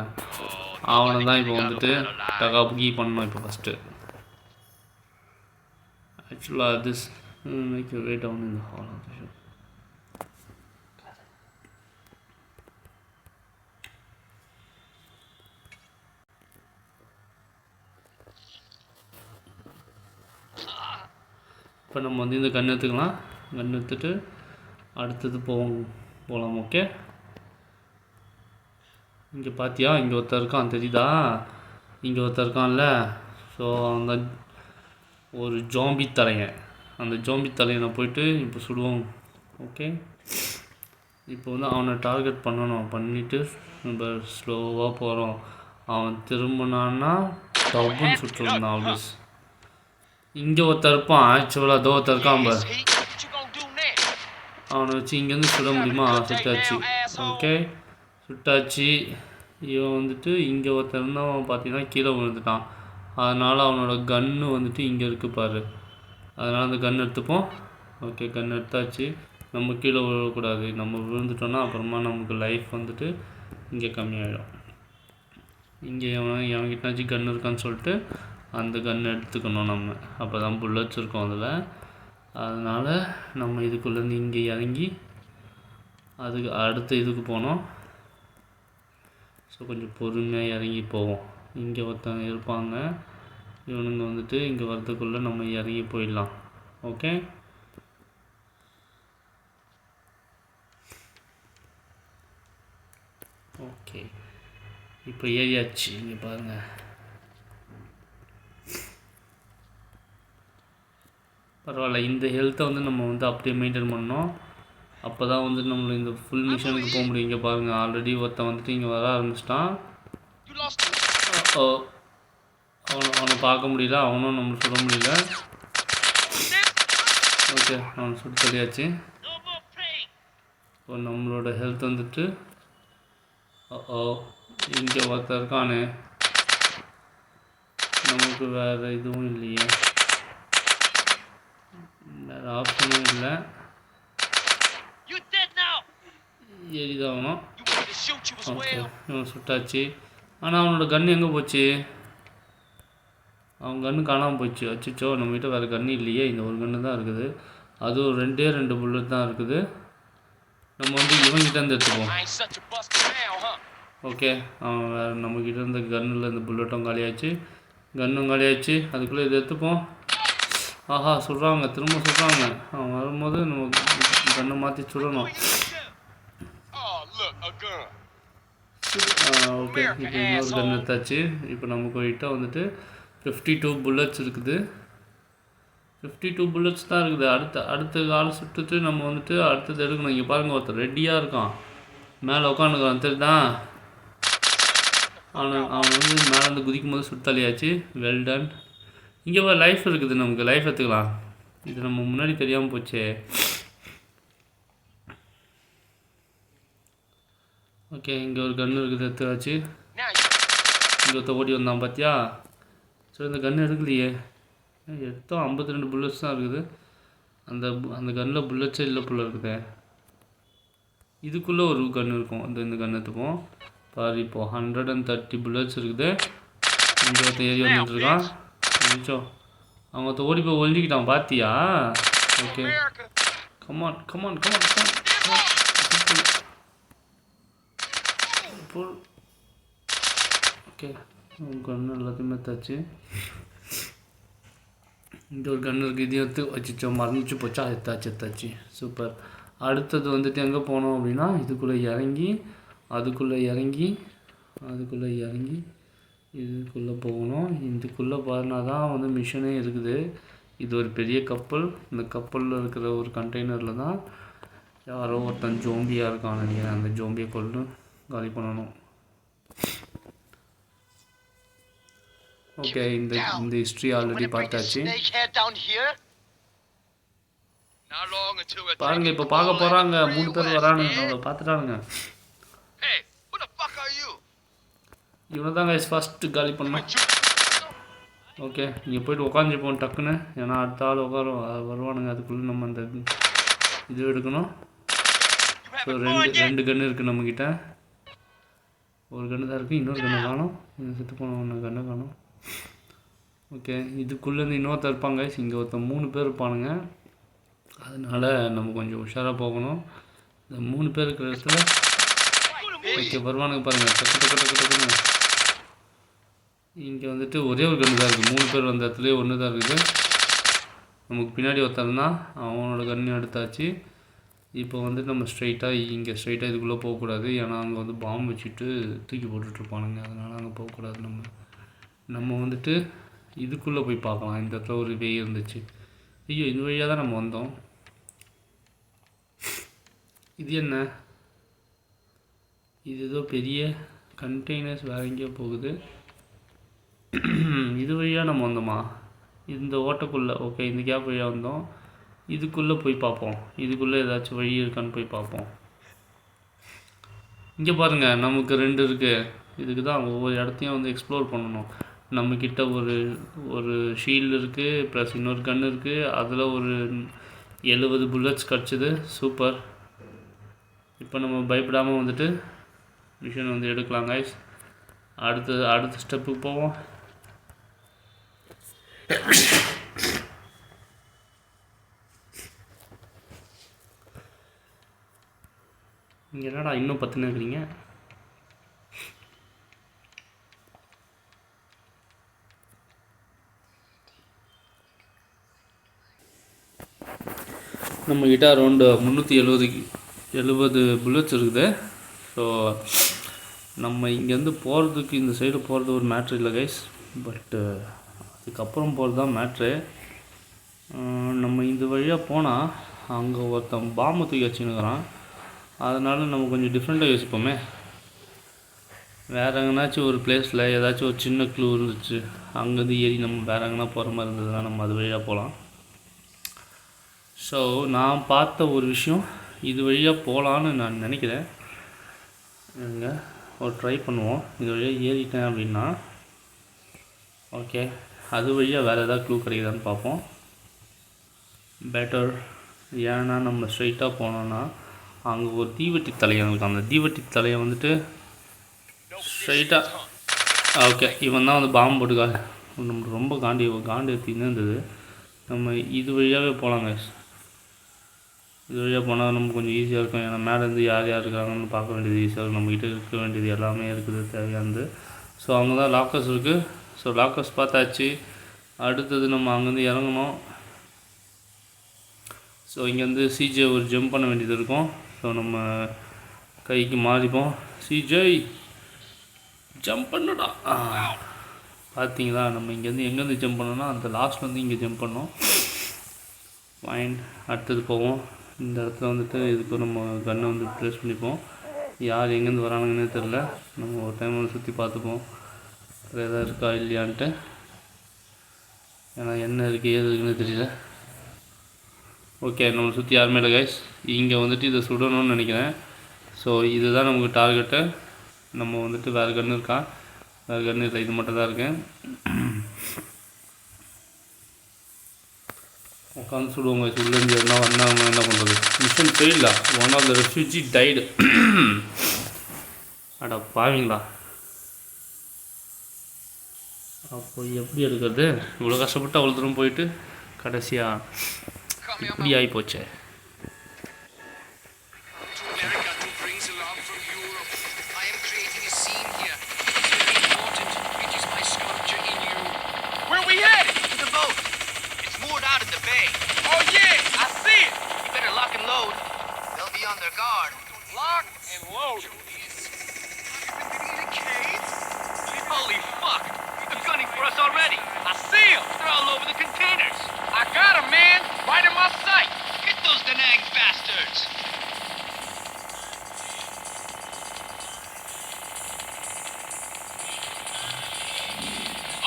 அவனை தான் இப்போ வந்துட்டு டகாபுகி பண்ணணும். இப்போ ஃபஸ்ட்டு ஆக்சுவலாக this make you way down in the hall of the show. இப்போ நம்ம வந்து இந்த கன் எடுத்துக்கலாம். கன் எடுத்துட்டு அடுத்தது போகலாம். ஓகே, இங்கே பார்த்தியா, இங்கே ஒருத்தர் இருக்கான் தெரியுதா? இங்கே ஒருத்தர் இருக்கான்ல. ஸோ அந்த ஒரு ஜாம்பி தலையன், அந்த ஜாம்பி தலையனை போயிட்டு இப்போ சுடுவோம். ஓகே, இப்போ வந்து அவனை டார்கெட் பண்ணணும். பண்ணிவிட்டு நம்ம ஸ்லோவாக போகிறோம். அவன் திரும்பினான்னா டப்புன்னு சுட்டுருந்தான். ஆல்வேஸ் இங்கே ஒருத்தர் இருப்பான் ஆக்சுவலாக அதோ ஒருத்தர் இருக்கான் பாரு. Yes, Heat. What you gonna do next? அவனை வச்சு இங்கேருந்து சுட முடியுமா? சுட்டாச்சு. ஓகே சுட்டாச்சு. இவன் வந்துட்டு இங்கே ஒருத்தர் இருந்தவன் பார்த்தீங்கன்னா கீழே விழுந்துட்டான். அதனால் அவனோட கன்று வந்துட்டு இங்கே இருக்கு பாரு. அதனால் அந்த கன் எடுத்துப்போம். ஓகே கன் எடுத்தாச்சு. நம்ம கீழே விழக்கூடாது. நம்ம விழுந்துட்டோன்னா அப்புறமா நமக்கு லைஃப் வந்துட்டு இங்கே கம்மியாயிடும். இங்கே எவன்கிட்டனாச்சும் கன் இருக்கான்னு சொல்லிட்டு அந்த கன் எடுத்துக்கணும் நம்ம. அப்போ தான் புல்லட்ஸ் இருக்கும் அதில். அதனால் நம்ம இதுக்குள்ளேருந்து இங்கே இறங்கி அதுக்கு அடுத்த இதுக்கு போனோம். ஸோ கொஞ்சம் பொறுமையாக இறங்கி போவோம். இங்கே ஒருத்தவங்க இருப்பாங்க. இவனுங்க வந்துட்டு இங்கே வரதுக்குள்ளே நம்ம இறங்கி போயிடலாம். ஓகே ஓகே இப்போ ஏறியாச்சு. இங்கே பாருங்கள். பரவாயில்ல. இந்த ஹெல்த்தை வந்து நம்ம வந்து அப்படியே மெயின்டைன் பண்ணோம். அப்போ தான் வந்து நம்மளை இந்த ஃபுல் மிஷனுக்கு போக முடியும். இங்கே பாருங்கள் ஆல்ரெடி ஒருத்தன் வந்துட்டு இங்கே வர ஆரம்பிச்சிட்டான். அவனை பார்க்க முடியல. அவனும் நம்மளை சுட முடியல. ஓகே அவனை சுட்டு தெரியாச்சு. இப்போ நம்மளோட ஹெல்த் வந்துட்டு இங்கே ஒருத்தர் இருக்கானே. நமக்கு வேறு இதுவும் இல்லையே, வேறு ஆப்ஷனும் இல்லை. ஏறிதாகணும். ஓகே இவன் சுட்டாச்சு. ஆனால் அவனோட கன்று எங்கே போச்சு? அவன் கன்று காணாமல் போச்சு. அச்சிச்சோ நம்மகிட்ட வேறு கன்று இல்லையே. இந்த ஒரு கன்று தான் இருக்குது. அதுவும் 2 புல்லட் தான் இருக்குது. நம்ம வந்து இவங்கிட்ட இருந்து எடுத்துப்போம். ஓகே அவன் வேறு நம்மக்கிட்ட இருந்த கன்னில் இந்த புல்லட்டும் காலியாச்சு. கன்னும் காலியாச்சு. அதுக்குள்ளே இதை எடுத்துப்போம். ஆஹா சுடுறாங்க. திரும்ப சுடுறாங்க. அவன் வரும்போது நம்ம கன்னை மாற்றி சுடணும். ஓகே இப்போ இன்னொரு கன் எடுத்தாச்சு. இப்போ நமக்கு கிட்ட வந்துட்டு 52 புல்லட்ஸ் இருக்குது. 52 புல்லட்ஸ் தான் இருக்குது. அடுத்த கால் சுட்டுட்டு நம்ம வந்துட்டு அடுத்தது எடுக்கணும். இங்கே பாருங்கள் ஒருத்தர் ரெடியாக இருக்கான். மேலே உட்காந்துக்கான் தெரியுதான். அவன் வந்து மேலே வந்து குதிக்கும் போது சுட்டாலியாச்சு. Well done. இங்கே லைஃப் இருக்குது. நமக்கு லைஃப் எடுத்துக்கலாம். இது நம்ம முன்னாடி தெரியாமல் போச்சே. ஓகே இங்கே ஒரு கன்று இருக்குது. எடுத்துக்காச்சு. இங்கே ஒருத்த ஓடி வந்தான் பார்த்தியா. ஸோ இந்த கன்று எடுக்கலையே. எடுத்தோம் 52 புல்லட்ஸ் தான் இருக்குது. அந்த கன்னில் புல்லட்ஸே இல்லை புள்ள இருக்குது. இதுக்குள்ளே ஒரு கன்று இருக்கும். இந்த கன்று எடுத்துப்போம். பாரு இப்போது 130 புல்லட்ஸ் இருக்குது. இங்கே ஒருத்த ஏறி வந்துட்டுருக்கான். நிமிஷம் அவங்க ஒருத்த ஓடி போய் ஒழிஞ்சிக்கிட்டான் பார்த்தியா. Okay come on come on come on come on. Okay கன்று எல்லாத்தையுமே தச்சு. இந்த ஒரு கன்று இருக்குது. இதையும் எடுத்து வச்சுச்சோம். மறந்துச்சு போச்சா. எடுத்தாச்சு. சூப்பர். அடுத்தது வந்துட்டு எங்கே போனோம் அப்படின்னா இதுக்குள்ளே இறங்கி இதுக்குள்ளே போகணும். இதுக்குள்ளே போனா தான் வந்து மிஷனே இருக்குது. இது ஒரு பெரிய கப்பல். இந்த கப்பலில் இருக்கிற ஒரு கண்டெய்னரில் தான் யாரோ ஒருத்தன் ஜோம்பியாக இருக்கான்னு நினைக்கிறேன். அந்த ஜோம்பியை கொண்டு காலி பண்ணணும். ஓகே இந்த ஹிஸ்ட்ரி ஆல்ரெடி பார்த்தாச்சு. பாருங்க இப்போ பார்க்க போகிறாங்க. 3 பேர் வரானுங்க. அவளை பார்த்துட்டானுங்க. இவனை தான் கைஸ் ஃபஸ்ட்டு காலி பண்ணோம். ஓகே இங்கே போய்ட்டு உட்காந்துருப்போம் டக்குன்னு. ஏன்னா அடுத்த ஆள் வருவானுங்க. அதுக்குள்ளே நம்ம அந்த இது எடுக்கணும். ஸோ 2 கன்று இருக்குது நம்மக்கிட்ட. ஒரு கன்று தான் இருக்குது. இன்னொரு கன்று காணும். செத்து போன ஒன்று கன்று காணும். ஓகே இதுக்குள்ளேருந்து இன்னொருத்தர் இருப்பாங்க. இங்கே ஒருத்தர் 3 பேர் இருப்பானுங்க. அதனால் நம்ம கொஞ்சம் உஷாராக போகணும். இந்த 3 பேர் இருக்கிற இடத்துல ஓகே வருவானுங்க பாருங்கள். டக்குன்னு இங்கே வந்துட்டு ஒரே ஒரு கன்று தான் இருக்குது. 3 பேர் வந்த இடத்துலேயே ஒன்று தான் இருக்குது. நமக்கு பின்னாடி ஒருத்தர்னா அவனோட கன்று எடுத்தாச்சு. இப்போ வந்துட்டு நம்ம ஸ்ட்ரைட்டாக இதுக்குள்ளே போகக்கூடாது. ஏன்னா அங்கே வந்து பாம்பு வச்சுட்டு தூக்கி போட்டுட்ருப்பானுங்க. அதனால் அங்கே போகக்கூடாது. நம்ம வந்துட்டு இதுக்குள்ளே போய் பார்க்கலாம். இந்த இடத்துல ஒரு வே இருந்துச்சு. ஐயோ இந்த வழியாக தான் நம்ம வந்தோம். இது என்ன? இது ஏதோ பெரிய கண்டெய்னர்ஸ் வேறு எங்கேயோ போகுது. இது வழியாக நம்ம வந்தோமா? இந்த ஓட்டைக்குள்ளே ஓகே இந்த கேப் வழியாக வந்தோம். இதுக்குள்ளே போய் பார்ப்போம். இதுக்குள்ளே ஏதாச்சும் வழி இருக்கான்னு போய் பார்ப்போம். இங்கே பாருங்கள் நமக்கு 2 இருக்குது. இதுக்கு தான் ஒவ்வொரு இடத்தையும் வந்து எக்ஸ்ப்ளோர் பண்ணணும். நம்மக்கிட்ட ஒரு ஷீல்டு இருக்குது, ப்ளஸ் இன்னொரு கன் இருக்குது. அதில் ஒரு 70 புல்லட்ஸ் கிடச்சிது. சூப்பர். இப்போ நம்ம பயப்படாமல் வந்துட்டு மிஷன் வந்து எடுக்கலாம் கைஸ். அடுத்த ஸ்டெப்புக்கு போவோம். இங்கே என்னடா இன்னும் 10 இருக்கிறீங்க? நம்மக்கிட்ட அரௌண்டு 370 புல்லட்ஸ் இருக்குது. ஸோ நம்ம இங்கேருந்து போகிறதுக்கு இந்த சைடு போகிறது ஒரு மேட்ரு இல்லை கைஸ். பட்டு அதுக்கப்புறம் போகிறது தான் மேட்ரு. நம்ம இந்த வழியாக போனால் அங்கே ஒருத்தன் பாம்பு தூக்கி வச்சுன்னுக்கிறான். அதனால் நம்ம கொஞ்சம் டிஃப்ரெண்ட்டாக யோசிப்போமே. வேறு எங்கேனாச்சும் ஒரு பிளேஸில் ஏதாச்சும் ஒரு சின்ன க்ளூ இருந்துச்சு, அங்கேருந்து ஏறி நம்ம வேறு எங்கேனா போகிற மாதிரி இருந்ததுன்னா நம்ம அது வழியாக போகலாம். ஸோ நான் பார்த்த ஒரு விஷயம் இது வழியாக போகலான்னு நான் நினைக்கிறேன். ஒரு ட்ரை பண்ணுவோம். இது வழியாக ஏறிட்டேன் அப்படின்னா ஓகே, அது வழியாக வேறு ஏதாவது க்ளூ கிடைக்குதான்னு பார்ப்போம். பெட்டர். ஏன்னா நம்ம ஸ்ட்ரைட்டாக போனோன்னா அங்கே ஒரு தீவெட்டி தலையம் இருக்குது. அந்த தீவெட்டி தலையை வந்துட்டு ஸ்ட்ரைட்டாக ஓகே இவன் தான் வந்து பாம்பு போட்டுக்காது. நம்மளுக்கு ரொம்ப காண்டி ஏற்றின்னு இருந்தது. நம்ம இது வழியாகவே போகலாங்க. இது வழியாக போனால் நமக்கு கொஞ்சம் ஈஸியாக இருக்கும். ஏன்னா மேலேருந்து யார் இருக்காங்கன்னு பார்க்க வேண்டியது ஈஸியாக இருக்கும். நம்மக்கிட்ட இருக்க வேண்டியது எல்லாமே இருக்குது தேவையானது. ஸோ அங்கே தான் லாக்கர்ஸ் இருக்குது. ஸோ லாக்கர்ஸ் பார்த்தாச்சு. அடுத்தது நம்ம அங்கேருந்து இறங்கணும். ஸோ இங்கேருந்து சிஜே ஒரு ஜம்ப் பண்ண வேண்டியது இருக்கும். ஸோ நம்ம கைக்கு மாறிப்போம். சிஜே ஜம்ப் பண்ணுடா. பார்த்தீங்களா, நம்ம இங்கேருந்து எங்கேருந்து ஜம்ப் பண்ணோன்னா அந்த லாஸ்ட்லேருந்து இங்கே ஜம்ப் பண்ணோம். ஃபைன். அடுத்தது போவோம். இந்த இடத்துல வந்துட்டு இதுக்கு நம்ம கன்னை வந்து ப்ளேஸ் பண்ணிப்போம். யார் எங்கேருந்து வரானுங்கன்னே தெரில. நம்ம ஒரு டைம் வந்து சுற்றி பார்த்துப்போம் வேறு எதாவது இருக்கா இல்லையான்ட்டு. ஏன்னா என்ன இருக்குது ஏது இருக்குன்னு தெரியல. ஓகே, நம்மளை சுற்றி யாருமே இல்லை கைஸ். இங்கே வந்துட்டு இதை சுடணும்னு நினைக்கிறேன். ஸோ இதுதான் நமக்கு டார்கெட்டு. நம்ம வந்துட்டு வேறு கன்று இருக்கா? வேறு கன்று இல்லை, இது மட்டும் தான் இருக்குது. உட்காந்து சுடுவோங்க. சுடுலேருந்து என்ன வந்தாங்க என்ன பண்ணுறது? மிஷன் ஃபெயிலா? One of the refugee died. அடா பாவீங்களா. அப்போ எப்படி எடுக்கிறது? இவ்வளோ கஷ்டப்பட்டு அவ்வளோ தூரம் போயிட்டு கடைசியாக இப்படி ஆகிப்போச்சே. On their guard. Lock and load. Holy fuck! They're gunning for us already. I see them. They're all over the containers. I got them, man. Right in my sight. Get those Da Nang bastards.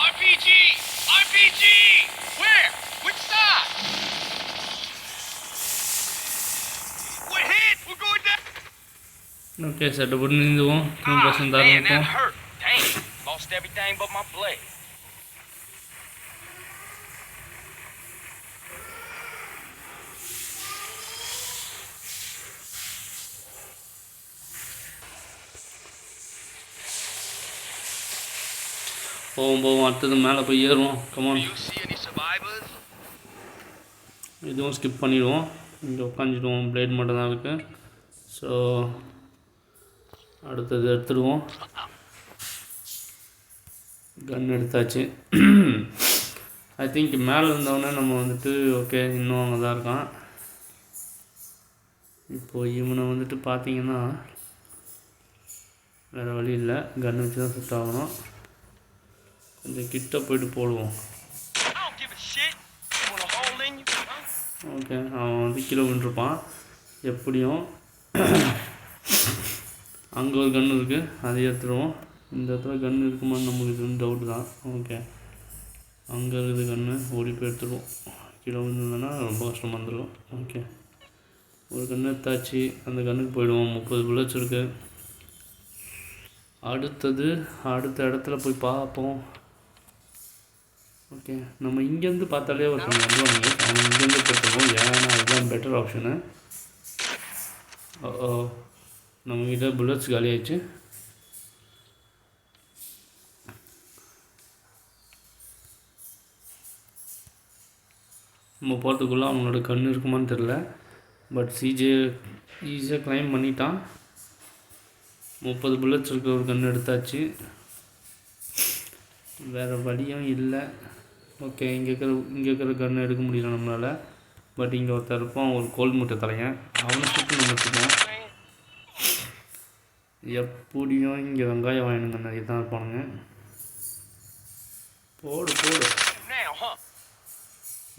RPG! RPG! Where? Which side? Okay, setup பண்ணி நின்றுவோம். 2% தான் இருக்கும். Lost everything but my blade. போவோம். அடுத்தது மேலே போய் ஏறுவோம். கமான். இதுவும் ஸ்கிப் பண்ணிவிடுவோம். இங்கே உட்காந்துடுவோம். பிளேட் மட்டும் தான் இருக்குது. ஸோ அடுத்தது எடுத்துடுவோம். கன் எடுத்தாச்சு. ஐ திங்க் மேலே இருந்தவொடனே நம்ம வந்துட்டு ஓகே இன்னும் அங்கே தான் இருக்கான். இப்போது இவனை வந்துட்டு பார்த்தீங்கன்னா வேறு வழி இல்லை, கன் வச்சு தான் சுட் ஆகணும். கொஞ்சம் கிட்ட போயிட்டு போடுவோம். ஓகே, அவன் வந்து கீழே விட்டுருப்பான் எப்படியும். அங்கே ஒரு கன்று இருக்குது, அதை எடுத்துடுவோம். இந்த இடத்துல கன்று இருக்குமான்னு நமக்கு இது வந்து டவுட்டு தான். ஓகே, அங்கே இருக்குது கன்று, ஓடி போய் எடுத்துருவோம். கீழே விழுந்ததுன்னா ரொம்ப கஷ்டமாக இருந்துடும். ஓகே, ஒரு கன்று எடுத்தாச்சு. அந்த கன்னுக்கு போயிடுவோம். 30 புல்லட்ஸ் இருக்குது. அடுத்த இடத்துல போய் பார்ப்போம். ஓகே, நம்ம இங்கேருந்து பார்த்தாலே ஒருத்தவங்க வந்துடுவாங்க. அவங்க இங்கேருந்து போட்டுருவோம். ஏன்னா அதுதான் பெட்டர் ஆப்ஷனு. நம்மக்கிட்ட புல்லட்ஸ் காலி ஆயிடுச்சு. நம்ம போகிறதுக்குள்ளே அவனோட கன்று இருக்குமான்னு தெரில. பட் சிஜே ஈஸியாக கிளைம் பண்ணிட்டான். 30 புல்லட்ஸ் இருக்க ஒரு கன்று எடுத்தாச்சு. வேறு வழியும் இல்லை. ஓகே, இங்கே இருக்கிற கன்று எடுக்க முடியல நம்மளால். பட் இங்கே ஒருத்தர் இருப்பான், ஒரு கோல் மூட்டை தலையன். அவனை சுற்றி நம்ம வச்சுப்போம். எப்படியும் இங்கே வெங்காயம் வாங்கினுங்க நிறைய தான் இருப்பானுங்க. போடு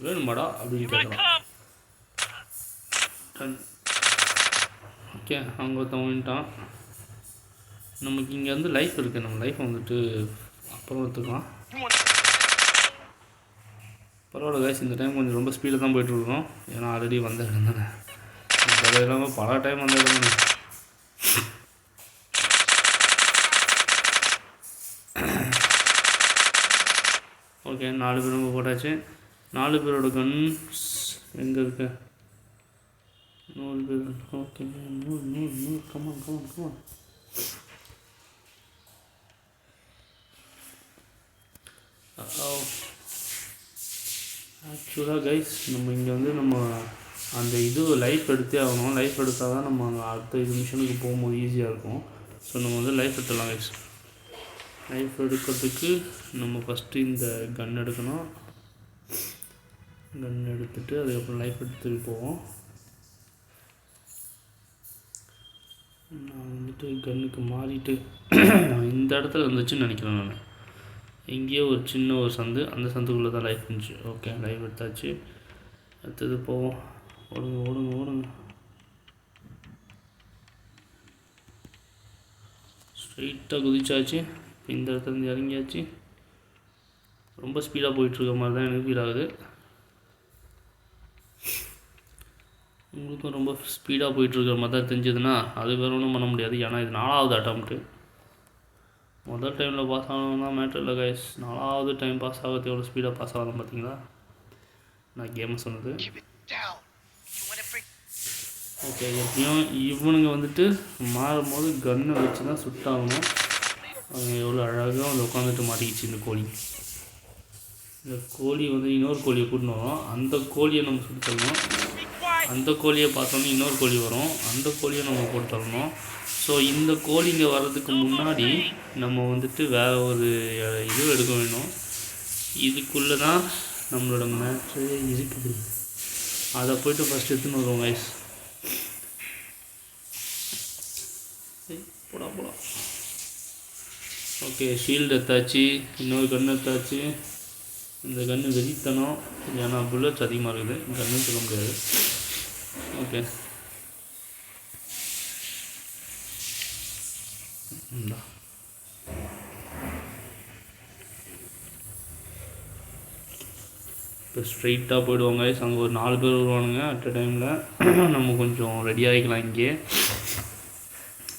வேணுமாடா அப்படின்னு கேட்குறான். ஓகே, அங்கே ஒருத்தன் வந்துட்டான். நமக்கு இங்கே வந்து லைஃப் இருக்குது. நம்ம லைஃப் வந்துட்டு அப்புறம் எடுத்துக்கலாம். பரவாயில்ல கைஸ், இந்த டைம் கொஞ்சம் ரொம்ப ஸ்பீடாக தான் போய்ட்டுருக்கோம். ஏன்னா ஆல்ரெடி வந்த இடம் தானே. அது இல்லாமல் பல டைம் வந்த இடம் தானே. ஓகே, 4 பேரும் போட்டாச்சு. 4 பேரோட கன்ஸ் எங்கே இருக்கு? 100 பேர். Okay, 100 come on. ஆக்சுவலாக கைஸ், நம்ம இங்கே வந்து நம்ம அந்த லைஃப் எடுத்தே ஆகணும். லைஃப் எடுத்தால் தான் நம்ம அங்கே அடுத்த மிஷனுக்கு போகும்போது ஈஸியாக இருக்கும். ஸோ நம்ம வந்து லைஃப் எடுத்துடலாம் கைஸ். லைஃப் எடுக்கிறதுக்கு நம்ம ஃபஸ்ட்டு இந்த கன் எடுக்கணும். கன் எடுத்துகிட்டு அதுக்கப்புறம் லைஃப் எடுத்துகிட்டு போவோம். நான் வந்துட்டு கன்னுக்கு மாறிட்டு இந்த இடத்துல இருந்துச்சுன்னு நினைக்கிறேன். நான் எங்கேயோ ஒரு சின்ன ஒரு சந்து, அந்த சந்துக்குள்ளே தான் லைஃப் இருந்துச்சு. ஓகே, லைஃப் எடுத்தாச்சு. அடுத்தது போவோம். ஓடுங்க. ஸ்ட்ரைட்டாக குதிச்சாச்சு. இந்த இடத்துலேருந்து இறங்கியாச்சு. ரொம்ப ஸ்பீடாக போயிட்டுருக்க மாதிரி தான் எனக்கு ஃபீல் ஆகுது. உங்களுக்கும் ரொம்ப ஸ்பீடாக போயிட்டுருக்கிற மாதிரி தான் தெரிஞ்சதுன்னா அது வேறு ஒன்றும் பண்ண முடியாது. ஏன்னா இது 4வது அட்டம்ப்ட்டு. முதல் டைமில் பாஸ் ஆகணும்னா மேட்ரு இல்லை கைஸ். 4வது டைம் பாஸ் ஆகிறது எவ்வளோ ஸ்பீடாக பாஸ் ஆகணும் பார்த்தீங்களா? நான் கேமை சொன்னது. ஓகே, எப்படியும் இவனுங்க வந்துட்டு மாறும்போது கன்னை வச்சு தான் சுட்டாகணும். அவங்க எவ்வளோ அழகாக வந்து உட்காந்துட்டு மாட்டிக்கிச்சு இந்த கோழி. இந்த கோழி வந்து இன்னொரு கோழியை கூட்டின்னு வரும். அந்த கோழியை நம்ம சுட்டு தரணும். அந்த கோழியை பார்த்தோன்னா இன்னொரு கோழி வரும். அந்த கோழியை நம்ம போட்டு தரணும். ஸோ இந்த கோழிங்க வர்றதுக்கு முன்னாடி நம்ம வந்துட்டு வேறு ஒரு இது எடுக்க வேணும். இதுக்குள்ளே தான் நம்மளோட மேட்ரு இருக்குது. அதை போய்ட்டு ஃபஸ்ட் எடுத்துன்னு வருவோம் கைஸ். போடா. ஓகே, ஷீல்டு எடுத்தாச்சு. இன்னொரு கன்று எடுத்தாச்சு. இந்த கன்று வெறித்தனம். ஏன்னா புல்லட்ஸ் அதிகமாக இருக்குது. கன்று சொல்ல முடியாது. ஓகே, இப்போ ஸ்ட்ரைட்டாக போய்டுவாங்க. அங்கே ஒரு 4 பேர் வருவானுங்க அட் அ டைமில். நம்ம கொஞ்சம் ரெடி ஆகிக்கலாம் இங்கே.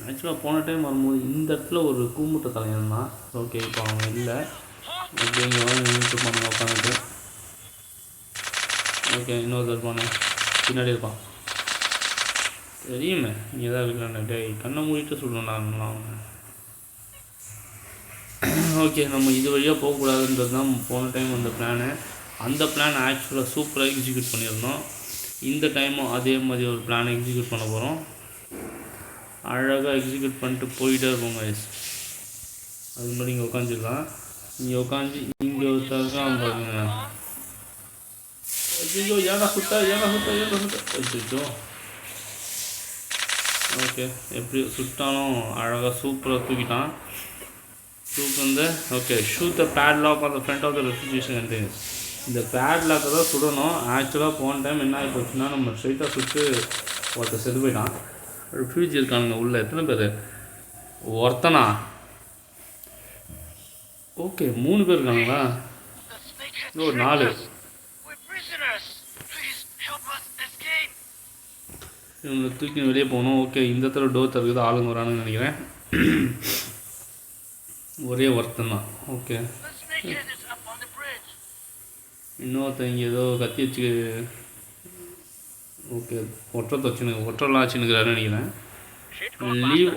ஆக்சுவலாக போன டைம் வரும்போது இந்த இடத்துல ஒரு கூமுட்டை தலையன் தான். ஓகே, இப்போ அவங்க இல்லை. ஓகே, இங்கே நின்றுட்டு இருப்பானுங்க உட்காந்துட்டு. ஓகே, இன்னொருத்தர் இருப்பானு பின்னாடி இருப்பான். தெரியுமே இங்கே தான் இருக்கிறான். டே கண்ணை மூடிட்டு சொல்லணும் நான். ஓகே, நம்ம இது வழியாக போகக்கூடாதுன்றது தான் போன டைம் வந்த பிளானு. அந்த பிளான் ஆக்சுவலாக சூப்பராக எக்ஸிக்யூட் பண்ணியிருந்தோம். இந்த டைமும் அதே மாதிரி ஒரு பிளானை எக்ஸிக்யூட் பண்ண போகிறோம். அழகாக எக்ஸிக்யூட் பண்ணிட்டு போயிட்டே இருப்போம் கைஸ். அது மாதிரி இங்கே உட்காந்துடலாம். இங்கே உட்காந்து இங்கே ஒருத்தருக்கான் பாருங்க. ஐயோ, ஏன்னா சுட்டா வச்சுட்டோ. ஓகே, எப்படி சுட்டாலும் அழகாக சூப்பராக தூக்கிட்டான். வந்து okay, shoot the padlock on the front of the refrigeration containers. இந்த பேட்லாக்கை தான் சுடணும். ஆக்சுவலாக போன டைம் என்ன ஆகி போச்சுன்னா நம்ம ஸ்ட்ரைட்டாக சுட்டு ஒருத்தர் செத்து போயிட்டான். ரெஃப்யூஜி இருக்கானுங்க உள்ளே. எத்தனை பேர்? ஒருத்தனா? ஓகே, 3 பேர் இருக்காங்களா? ஓ 4. We're prisoners. Please help us escape. இவங்களை தூக்கி வெளியே போகணும். ஓகே, இந்த இடத்துல டோர் திறக்குது, ஆளுங்க வரானுன்னு நினைக்கிறேன். ஒரே ஒருத்தன் தான். Okay, The snakehead is up on the bridge. இன்னொருத்தன் இங்கே ஏதோ கத்தி வச்சு ஓகே ஒற்றெல்லாம் வச்சுன்னுக்கிறாருன்னு நினைக்கிறேன். Leave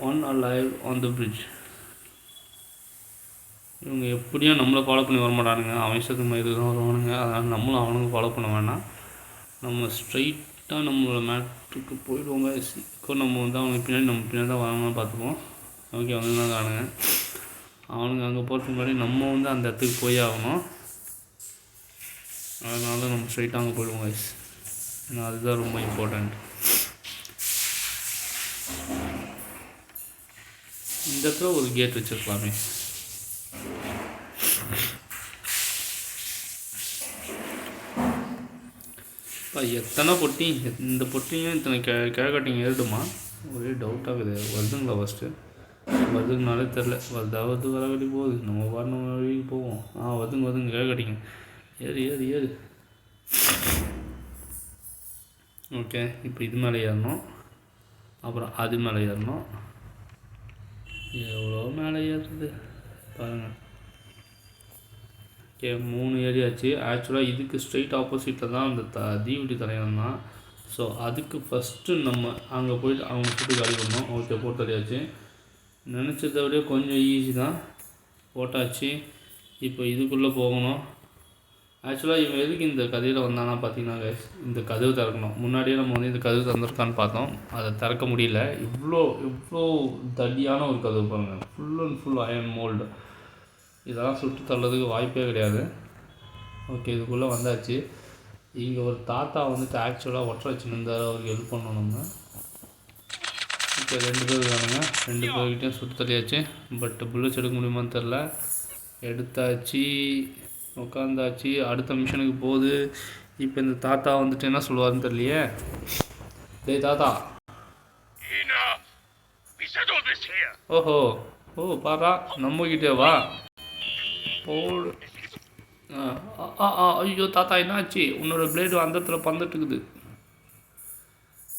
one alive on the bridge. இவங்க எப்படியும் நம்மளை ஃபாலோ பண்ணி வரமாட்டானுங்க, அவன் இஷ்டத்துக்கு மாதிரி தான் வருவானுங்க. அதனால் நம்மளும் அவனுங்க ஃபாலோ பண்ண வேணாம். நம்ம ஸ்ட்ரைட்டாக நம்மளோட மேட்டுக்கு போயிடுவோங்க. இப்போ நம்ம வந்து அவனுக்கு பின்னாடி நம்ம பின்னாடி தான் வராமல் பார்த்துப்போம். ஓகே, வந்து தான் காணுங்க. அவனுங்க அங்கே போகிறதுக்கு முன்னாடி நம்ம வந்து அந்த இடத்துக்கு போய் ஆகணும். அதனால நம்ம ஸ்ட்ரைட்டாக அங்கே போயிடுவோம் கைஸ். ஏன்னா அதுதான் ரொம்ப இம்பார்ட்டண்ட். இந்த இடத்துல ஒரு கேட் வச்சுருக்கலாமே. இப்போ எத்தனை பொட்டி, இந்த பொட்டியும் இத்தனை கிழக்கட்டிங்க ஏறிடுமா? ஒரே டவுட்டாகுது. வருதுங்களா ஃபஸ்ட்டு? வருதுங்கனாலே தெரில. வருதாவது வர வழி போகுது, நம்ம பாட்டு நம்ம வழிக்கு போவோம். வருதுங்க கிழக்கட்டிங்க. ஏறு ஏறு ஏறு. ஓகே, இப்போ இது மேலே ஏறணும், அப்புறம் அது மேலே ஏறணும். எவ்வளோ மேலே ஏறுறது பாருங்கள். ஓகே, 3 ஏரியாச்சு. ஆக்சுவலாக இதுக்கு ஸ்ட்ரைட் ஆப்போசிட்டில் தான் அந்த தீவெட்டி தலைவன் தான். ஸோ அதுக்கு ஃபஸ்ட்டு நம்ம அங்கே போய்ட்டு அவங்க ஃபுட்டு காலி பண்ணோம். ஓகே, போட்டு தரையாச்சு. நினச்சதை விட கொஞ்சம் ஈஸி தான், போட்டாச்சு. இப்போ இதுக்குள்ளே போகணும். ஆக்சுவலாக இவன் எதுக்கு இந்த கதையில் வந்தானா பார்த்தீங்கன்னா, இந்த கதவு திறக்கணும். முன்னாடியே நம்ம வந்து இந்த கதவு திறந்துருக்கான்னு பார்த்தோம், அதை திறக்க முடியல. இவ்வளோ தடியான ஒரு கதவு பாருங்கள். Full and full iron mould. இதெல்லாம் சுட்டு தள்ளதுக்கு வாய்ப்பே கிடையாது. ஓகே, இதுக்குள்ளே வந்தாச்சு. இங்கே ஒரு தாத்தா வந்துட்டு ஆக்சுவலாக ஒற்றை வச்சுருந்தார், அவருக்கு ஹெல்ப் பண்ணணும் நம்ம. ஓகே, 2 பேர் இருக்கானுங்க. 2 பேர்கிட்டையும் சுட்டு தள்ளியாச்சு. பட் புல்லட்ஸ் எடுக்க முடியுமான்னு தெரில. எடுத்தாச்சு, உட்காந்தாச்சு. அடுத்த மிஷனுக்கு போகுது. இப்போ இந்த தாத்தா வந்துட்டு என்ன சொல்லுவாருன்னு தெரியலையே. டேய் தாத்தா. ஓஹோ, பாரா நம்மக்கிட்டே வா போடு. ஐயோ தாத்தா, என்னாச்சு? உன்னோட பிளேடு அந்த இடத்துல பந்துட்டுக்குது.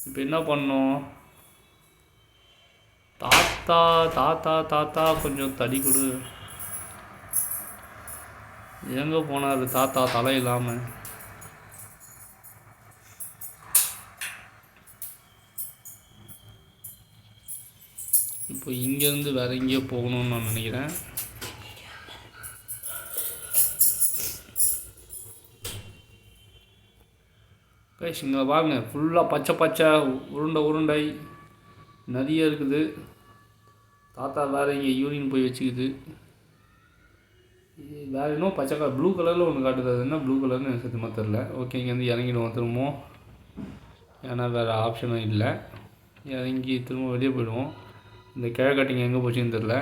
இப்போ என்ன பண்ணோம்? தாத்தா தாத்தா தாத்தா கொஞ்சம் தடி கொடு. எங்கே போனார் தாத்தா தலை இல்லாமல்? இப்போ இங்கேருந்து வேற எங்கேயோ போகணும்னு நான் நினைக்கிறேன். கைஸ், இங்கே வாங்க. ஃபுல்லாக பச்சை உருண்டை நிறைய இருக்குது. தாத்தா வேறு இங்கே யூரின் போய் வச்சுக்குது. வேறு இன்னும் பச்சை கலர் ப்ளூ கலரில் ஒன்று காட்டுது. அது என்ன ப்ளூ கலர்னு எனக்கு சத்தியமாக தெரில. ஓகே, இங்கேருந்து இறங்கிடுவோம் திரும்பவும். ஏன்னா வேறு ஆப்ஷனும் இல்லை. இறங்கி திரும்ப வெளியே போயிடுவோம். இந்த கிழக்கட்டிங்க எங்கே போச்சுன்னு தெரில.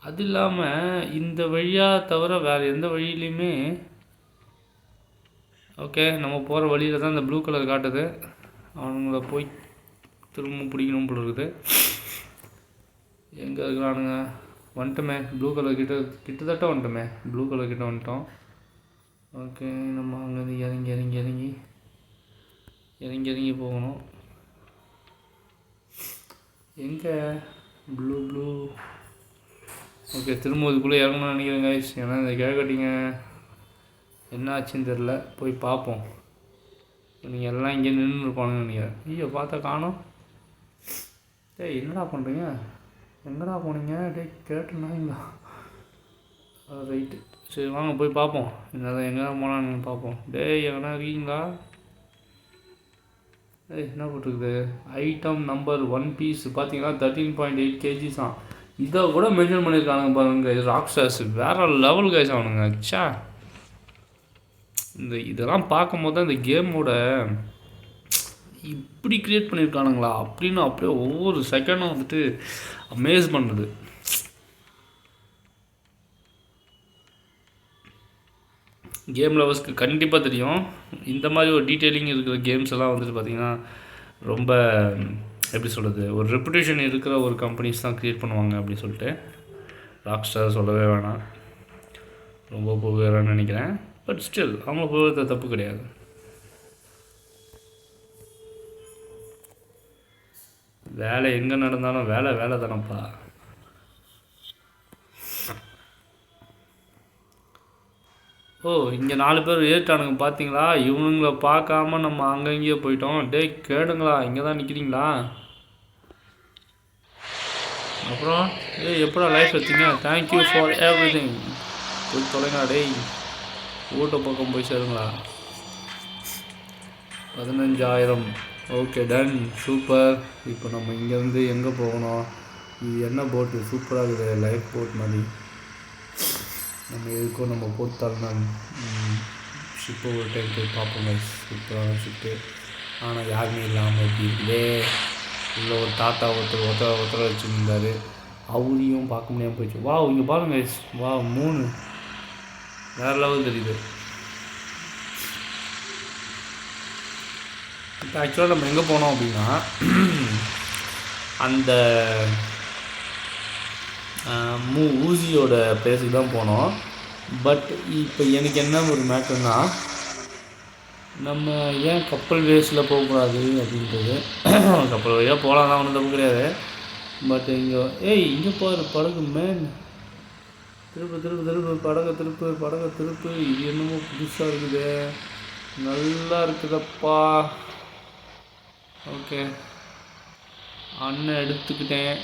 அது இல்லாமல் இந்த வழியாக தவிர வேறு எந்த வழியிலையுமே ஓகே நம்ம போகிற வழியில் தான் இந்த ப்ளூ கலர் காட்டுது. அவனுங்கள போய் திரும்ப பிடிக்கணும் போல இருக்குது. எங்கே இருக்கிறானுங்க? வந்துட்டோமே, ப்ளூ கலர் கிட்டத்தட்ட வந்துட்டோமே. ப்ளூ கலர் கிட்ட வந்துட்டோம். ஓகே, நம்ம அங்கேருந்து இறங்கி போகணும். எங்கே ப்ளூ? ஓகே, திரும்ப இதுக்குள்ளே இறங்கணும்னு நினைக்கிறேன் கைஸ். ஏன்னா இந்த கிழக்கட்டிங்க என்ன ஆச்சுன்னு தெரில, போய் பார்ப்போம். நீங்கள் எல்லாம் இங்கே நின்று இருப்பானுன்னு நினைக்கிறேன். ஐயோ, பார்த்தா காணோம். டேய், என்னடா பண்ணுறீங்க? எங்கடா போனீங்க? டேய், கேட்டுனாங்களா? ரைட்டு, சரி வாங்க போய் பார்ப்போம். என்னதான் எங்கே போனான்னு பார்ப்போம். டேய், எங்கன்னா இருக்கீங்களா? டேய், என்ன போட்டிருக்குது? ஐட்டம் நம்பர் 1 பீஸ் பார்த்தீங்கன்னா 13.8 kgs தான். இதை கூட மென்ஷன் பண்ணியிருக்கானுங்க பாருங்க. ராக்ஸ்டார்ஸ் வேறு லெவல் கைஸ் ஆகணுங்க. ச்சா, இதெல்லாம் பார்க்கும்போது தான் இந்த கேமோட இப்படி க்ரியேட் பண்ணியிருக்கானுங்களா அப்படின்னு அப்படியே ஒவ்வொரு செகண்டும் வந்துட்டு அமேஸ் பண்ணுறது. கேம் லவர்ஸ்க்கு கண்டிப்பாக தெரியும். இந்த மாதிரி ஒரு டீட்டெயிலிங் இருக்கிற கேம்ஸ் எல்லாம் வந்துட்டு பார்த்திங்கன்னா ரொம்ப எப்படி சொல்கிறது, ஒரு ரெப்புடேஷன் இருக்கிற ஒரு கம்பெனிஸ் தான் க்ரியேட் பண்ணுவாங்க அப்படின்னு சொல்லிட்டு ராக்ஸ்டார் சொல்லவே வேணாம். ரொம்ப புகழன்னு நினைக்கிறேன். பட் ஸ்டில் அவங்க புகழத்தை தப்பு கிடையாது. வேலை எங்கே நடந்தாலும் வேலை வேலை தானப்பா. ஓ, இங்கே 4 பேர் ஏறிட்டானுங்க பார்த்தீங்களா? இவனுங்களை பார்க்காம நம்ம அங்கங்கேயே போயிட்டோம். டேய் கேடுங்களா, இங்கே தான் நிற்கிறீங்களா? அப்புறம் எப்படா லைஃப் வச்சிங்க? Thank you for every thing. போய் தொலைங்களா டேய், ஊட்ட பக்கம் போய் சேருங்களா. 15,000. Okay done, super. இப்போ நம்ம இங்கேருந்து எங்கே போகணும்? இது என்ன போட்டு சூப்பராக இருக்குது, லைஃப் போட் மாதிரி. நம்ம எதுக்கும் நம்ம போட்டாலும் ஷிப்பை ஒரு டைம் போய் பார்ப்போங்க. சூப்பரான ஷிப்பு. ஆனால் யாருமே இல்லாமல் எப்படி இருக்குதே. இல்லை ஒரு தாத்தா ஒருத்தர் வச்சுருந்தார், அவரையும் பார்க்க முடியாமல் போயிடுச்சு. வா இங்கே பாருங்க, வா 3 வேறு லெவல் தெரியுது. இப்போ ஆக்சுவலாக நம்ம எங்கே போனோம் அப்படின்னா அந்த ஊசியோட பிளேஸுக்கு தான் போனோம். பட் இப்போ எனக்கு என்ன ஒரு மேட்டர்னா, நம்ம ஏன் கப்பல் வேஸில் போகக்கூடாது அப்படின்றது. கப்பல் வழியாக போகலாம் தான், ஒன்றும் தப்பு கிடையாது. பட் இங்கே இங்கே போகிற படகு மேன் திருப்பு படகை திருப்பு. இது என்னமோ புதுசாக இருக்குது, நல்லா இருக்குதப்பா. ஓகே, அண்ணன் எடுத்துக்கிட்டேன்.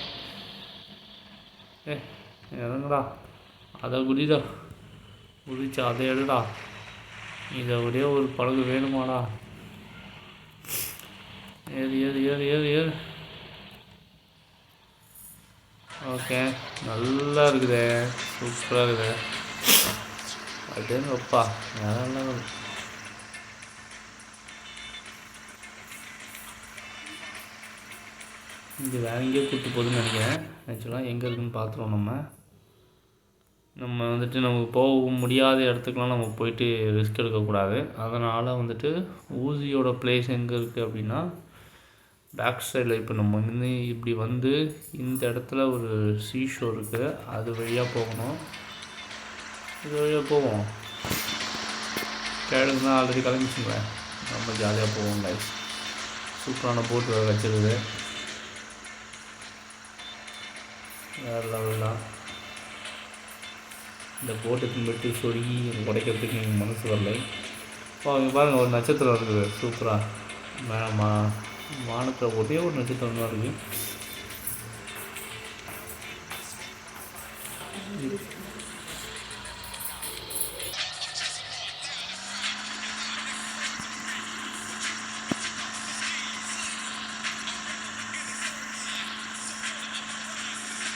இறங்குடா, அதை குதிச்சா அதை எடுடா. இதை ஒரே ஒரு படகு வேணுமாடா? ஏறு. ஓகே, நல்லா இருக்குதே, சூப்பராக இருக்குது. அப்படியேங்கப்பா, யாரெல்லாம் இங்கே வேற எங்கேயோ கூப்பிட்டு போகுதுன்னு நினைக்கிறேன். ஆக்சுவலாக எங்கே இருக்குதுன்னு பார்த்துருவோம். நம்ம வந்துட்டு நமக்கு போக முடியாத இடத்துக்குலாம் நம்ம போயிட்டு ரிஸ்க் எடுக்கக்கூடாது. அதனால் வந்துட்டு ஊசியோட பிளேஸ் எங்கே இருக்குது அப்படின்னா பேக் சைடில். இப்போ நம்ம இப்படி வந்து இந்த இடத்துல ஒரு சீஷோ இருக்குது, அது வழியாக போகணும். இது வழியாக போவோம். கேடுக்குன்னா ஆல்ரெடி கிளம்பிச்சுங்களேன், நம்ம ஜாலியாக போவோம். லைஃப் சூப்பரான போட்டு வேறு வச்சுருக்குது, வேறு லெவலாம். இந்த போட்டை பின்பற்றி சொருகி உடைக்கிறதுக்கு எங்கள் மனசு வரலை. அவங்க பாருங்கள், ஒரு நட்சத்திரம் இருக்குது சூப்பராக. வானத்தில் ஒரே ஒரு நட்சத்திரம் தான் இருக்குது.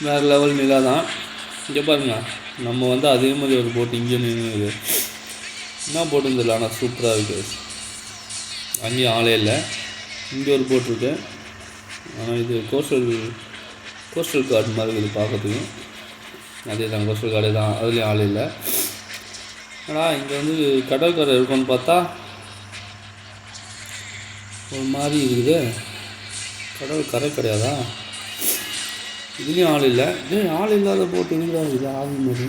வேறு லெவல் நிலா தான். இங்கே பாருங்கள், நம்ம வந்து அதே மாதிரி ஒரு போட்டு இங்கே நின்று என்ன போட்டுன்னு தெரியல, ஆனால் சூப்பராக இருக்குது. அங்கேயும் ஆளே இல்லை. இங்கே ஒரு போட் இருக்குது, ஆனால் இது கோஸ்டல் கார்டு மாதிரி இருக்குது பார்க்கறதுக்கு. அதே தான் கோஸ்டல் கார்டு தான், அதுலேயும் ஆள் இல்லை. ஆனால் இங்கே வந்து கடற்கரை இருக்குன்னு பார்த்தா ஒரு மாதிரி இருக்குது. கடற்கரை கிடையாதா? இதுலேயும் ஆள் இல்லை. ஆள் இல்லாத போட்டு இருக்கிறாங்க. இது ஆள் மாதிரி,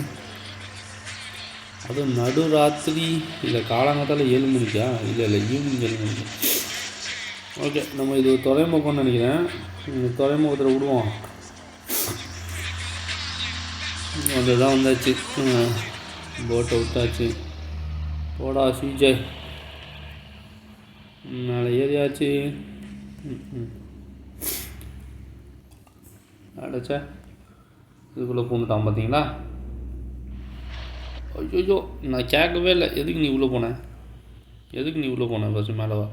அதுவும் நடு ராத்திரி இல்லை காலங்காத்தால் 7 மணிக்கா? இல்லை ஈவினிங் 7 மணிக்கு. ஓகே, நம்ம இது ஒரு துறைமுகம்னு நினைக்கிறேன். இந்த துறைமுகத்தில் விடுவோம். அதுதான் வந்தாச்சு, போட்டை விட்டாச்சு. போடா சிஜய், மேலே ஏறியாச்சு. அடைச்சா இதுக்குள்ளே பூந்துட்டான் பார்த்தீங்களா? ஐயோ, நான் கேட்கவே இல்லை. எதுக்கு நீ உள்ளே போன? ஃபஸ்ட்டு மேலே வா.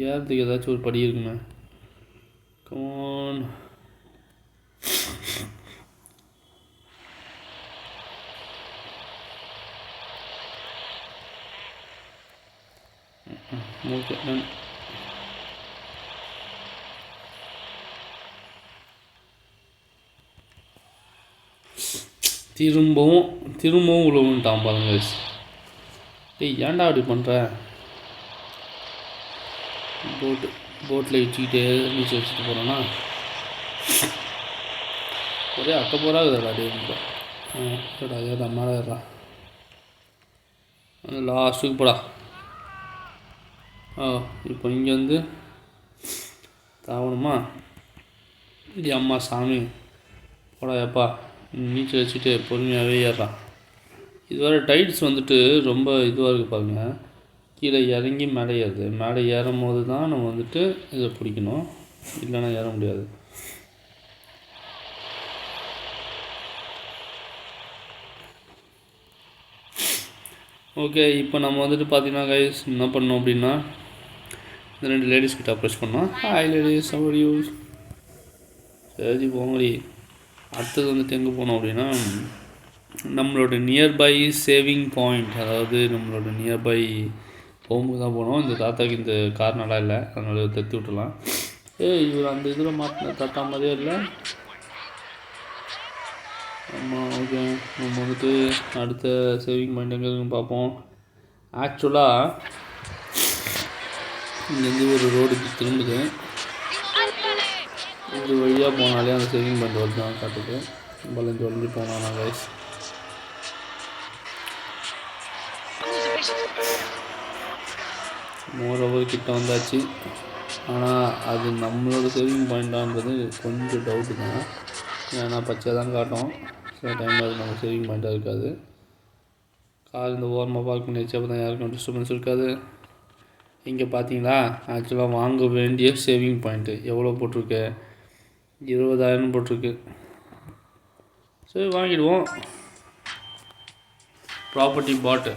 ஏறத்துக்கு ஏதாச்சும் ஒரு படி இருக்குமே. கமான். ஓகே, திரும்பவும் உழவுன்ட்டான் பாருங்க. ஏய், ஏன்டா அப்படி பண்ணுற? போட்டு போட்டில் வச்சுக்கிட்டே நீச்சல் வச்சுட்டு போகிறோன்னா ஒரே அக்கப்போராகுதுடா டே இப்போ ஏடா மேலே ஏறா லாஸ்ட்டுக்கு போடா. இப்போ இங்கேருந்து தாவணுமா? இது அம்மா சாமி போடா எப்பா நீச்சல் வச்சுட்டு பொறுமையாகவே ஏறான். இதுவரை டைட்ஸ் வந்துட்டு ரொம்ப இதுவாக இருக்குது பாருங்க. கீழே இறங்கி மேலே ஏறுது. மேலே ஏறும் போது தான் நம்ம வந்துட்டு இதை பிடிக்கணும், இல்லைன்னா ஏற முடியாது. ஓகே, இப்போ நம்ம வந்துட்டு பார்த்தீங்கன்னா கைஸ் என்ன பண்ணோம் அப்படின்னா இந்த 2 லேடிஸ் கிட்ட அப்ரோச் பண்ணோம். Hi ladies, how use. சரி போங்கடி. அடுத்தது வந்துட்டு எங்கே போனோம் அப்படின்னா நம்மளோட நியர்பை சேவிங் பாயிண்ட், அதாவது நம்மளோட நியர்பை ஹோமுக்கு தான் போனோம். இந்த தாத்தாக்கு இந்த கார் நல்லா இல்லை, அதனால தத்தி விட்டுலாம். இவர் அந்த இதில் மாட்டின தாத்தா மாதிரியே இல்லை. ஆமாம், ஓகே. நம்ம வந்துட்டு அடுத்த சேவிங் பாயிண்ட் எங்கே இருக்குன்னு பார்ப்போம். ஆக்சுவலாக இங்கேருந்து ஒரு ரோடுக்கு திரும்புது. இது வழியாக போனாலே அந்த சேவிங் பாயிண்ட் வந்து தான் காட்டுது. வளைஞ்சு போனோம் நான் கைஸ். மோரோவர் கிட்ட வந்தாச்சு. ஆனால் அது நம்மளோட சேவிங் பாயிண்ட்டான்றது கொஞ்சம் டவுட்டு தான். ஏன்னா பச்சையாக தான் காட்டும், சில டைமில் அது நம்ம சேவிங் பாயிண்ட்டாக இருக்காது. கார் இந்த ஓரமாக பார்க் பண்ணி வச்சு அப்போ தான் யாருக்கும் டிஸ்டர்பன்ஸ் இருக்காது. இங்கே பார்த்தீங்களா, ஆக்சுவலாக வாங்க வேண்டிய சேவிங் பாயிண்ட்டு எவ்வளோ போட்டிருக்கு? 20,000 போட்டிருக்கு. சரி வாங்கிடுவோம். ப்ராப்பர்ட்டி பாட்டு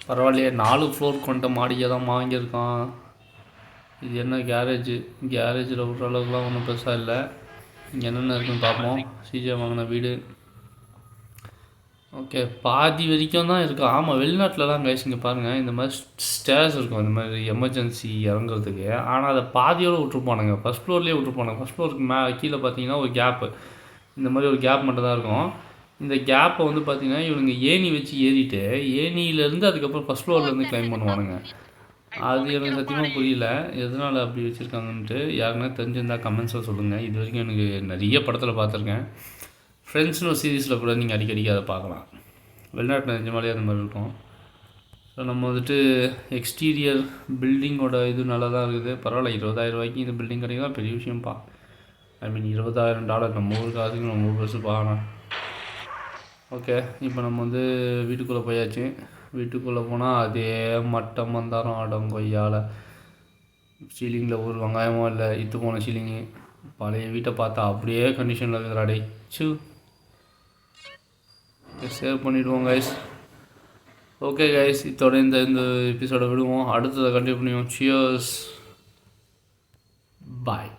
பரவாயில்லையே, 4 ஃப்ளோர் கொண்ட மாடியை தான் வாங்கியிருக்கான். இது என்ன கேரேஜில் விட்ற அளவுக்குலாம் ஒன்றும் பெருசாக இல்லை. இங்கே என்னென்ன இருக்குன்னு பார்ப்போம். சிஜே வாங்கின வீடு. ஓகே, பாதி வரைக்கும் தான் இருக்குது. ஆமாம், வெளிநாட்டிலலாம் கைஸ் இங்கே பாருங்கள் இந்த மாதிரி ஸ்டேர்ஸ் இருக்கும், இந்த மாதிரி எமர்ஜென்சி இறங்குறதுக்கு. ஆனால் அதை பாதியோடு விட்ருப்பானுங்க, ஃபஸ்ட் ஃப்ளோர்லேயே விட்ருப்பானுங்க. ஃபஸ்ட் ஃப்ளோருக்கு கீழே பார்த்தீங்கன்னா ஒரு கேப்பு, இந்த மாதிரி ஒரு கேப் மட்டும் தான் இருக்கும். இந்த கேப்பை வந்து பார்த்திங்கன்னா இவனுங்க ஏணி வச்சு ஏறிட்டு ஏணியிலேருந்து அதுக்கப்புறம் ஃபஸ்ட் ஃப்ளோர்லேருந்து கிளைம் பண்ணுவானுங்க. அது எனக்கு சத்தியமாக புரியல எதனால் அப்படி வச்சுருக்காங்கன்ட்டு. யாருன்னா தெரிஞ்சிருந்தால் கமெண்ட்ஸில் சொல்லுங்கள். இது வரைக்கும் எனக்கு நிறைய படத்தில் பார்த்துருக்கேன். ஃப்ரெண்ட்ஸ்னு ஒரு சீரீஸில் கூட நீங்கள் அடிக்கடிக்கு அதை பார்க்கலாம். வெளிநாட்டில் நிஜமாலே அந்த மாதிரி இருக்கும். ஸோ நம்ம வந்துட்டு எக்ஸ்டீரியர் பில்டிங்கோட இது நல்லா தான் இருக்குது. பரவாயில்ல, 20,000 ரூபாய்க்கு இந்த பில்டிங் கிடைக்கலாம் பெரிய விஷயம்ப்பா. ஐ மீன் $20,000 நம்ம ஊருக்கு காசுக்கு நம்ம ஊர் பஸ்ஸு பாகணும். ஓகே, இப்போ நம்ம வந்து வீட்டுக்குள்ளே போயாச்சு. வீட்டுக்குள்ளே போனால் அதே மட்டம் மந்தாரம் ஆடம் கொய்யால். சீலிங்கில் ஒரு வெங்காயமும் இல்லை, இத்து போன சீலிங்கு. பழைய வீட்டை பார்த்தா அப்படியே கண்டிஷனில் இருக்குதுடா டே. சேவ் பண்ணிவிடுவோம் கைஸ். ஓகே கைஸ், இதோட இந்த எபிசோடை விடுவோம். அடுத்ததை கண்டினியூ பண்ணுவோம். சியர்ஸ், பாய்.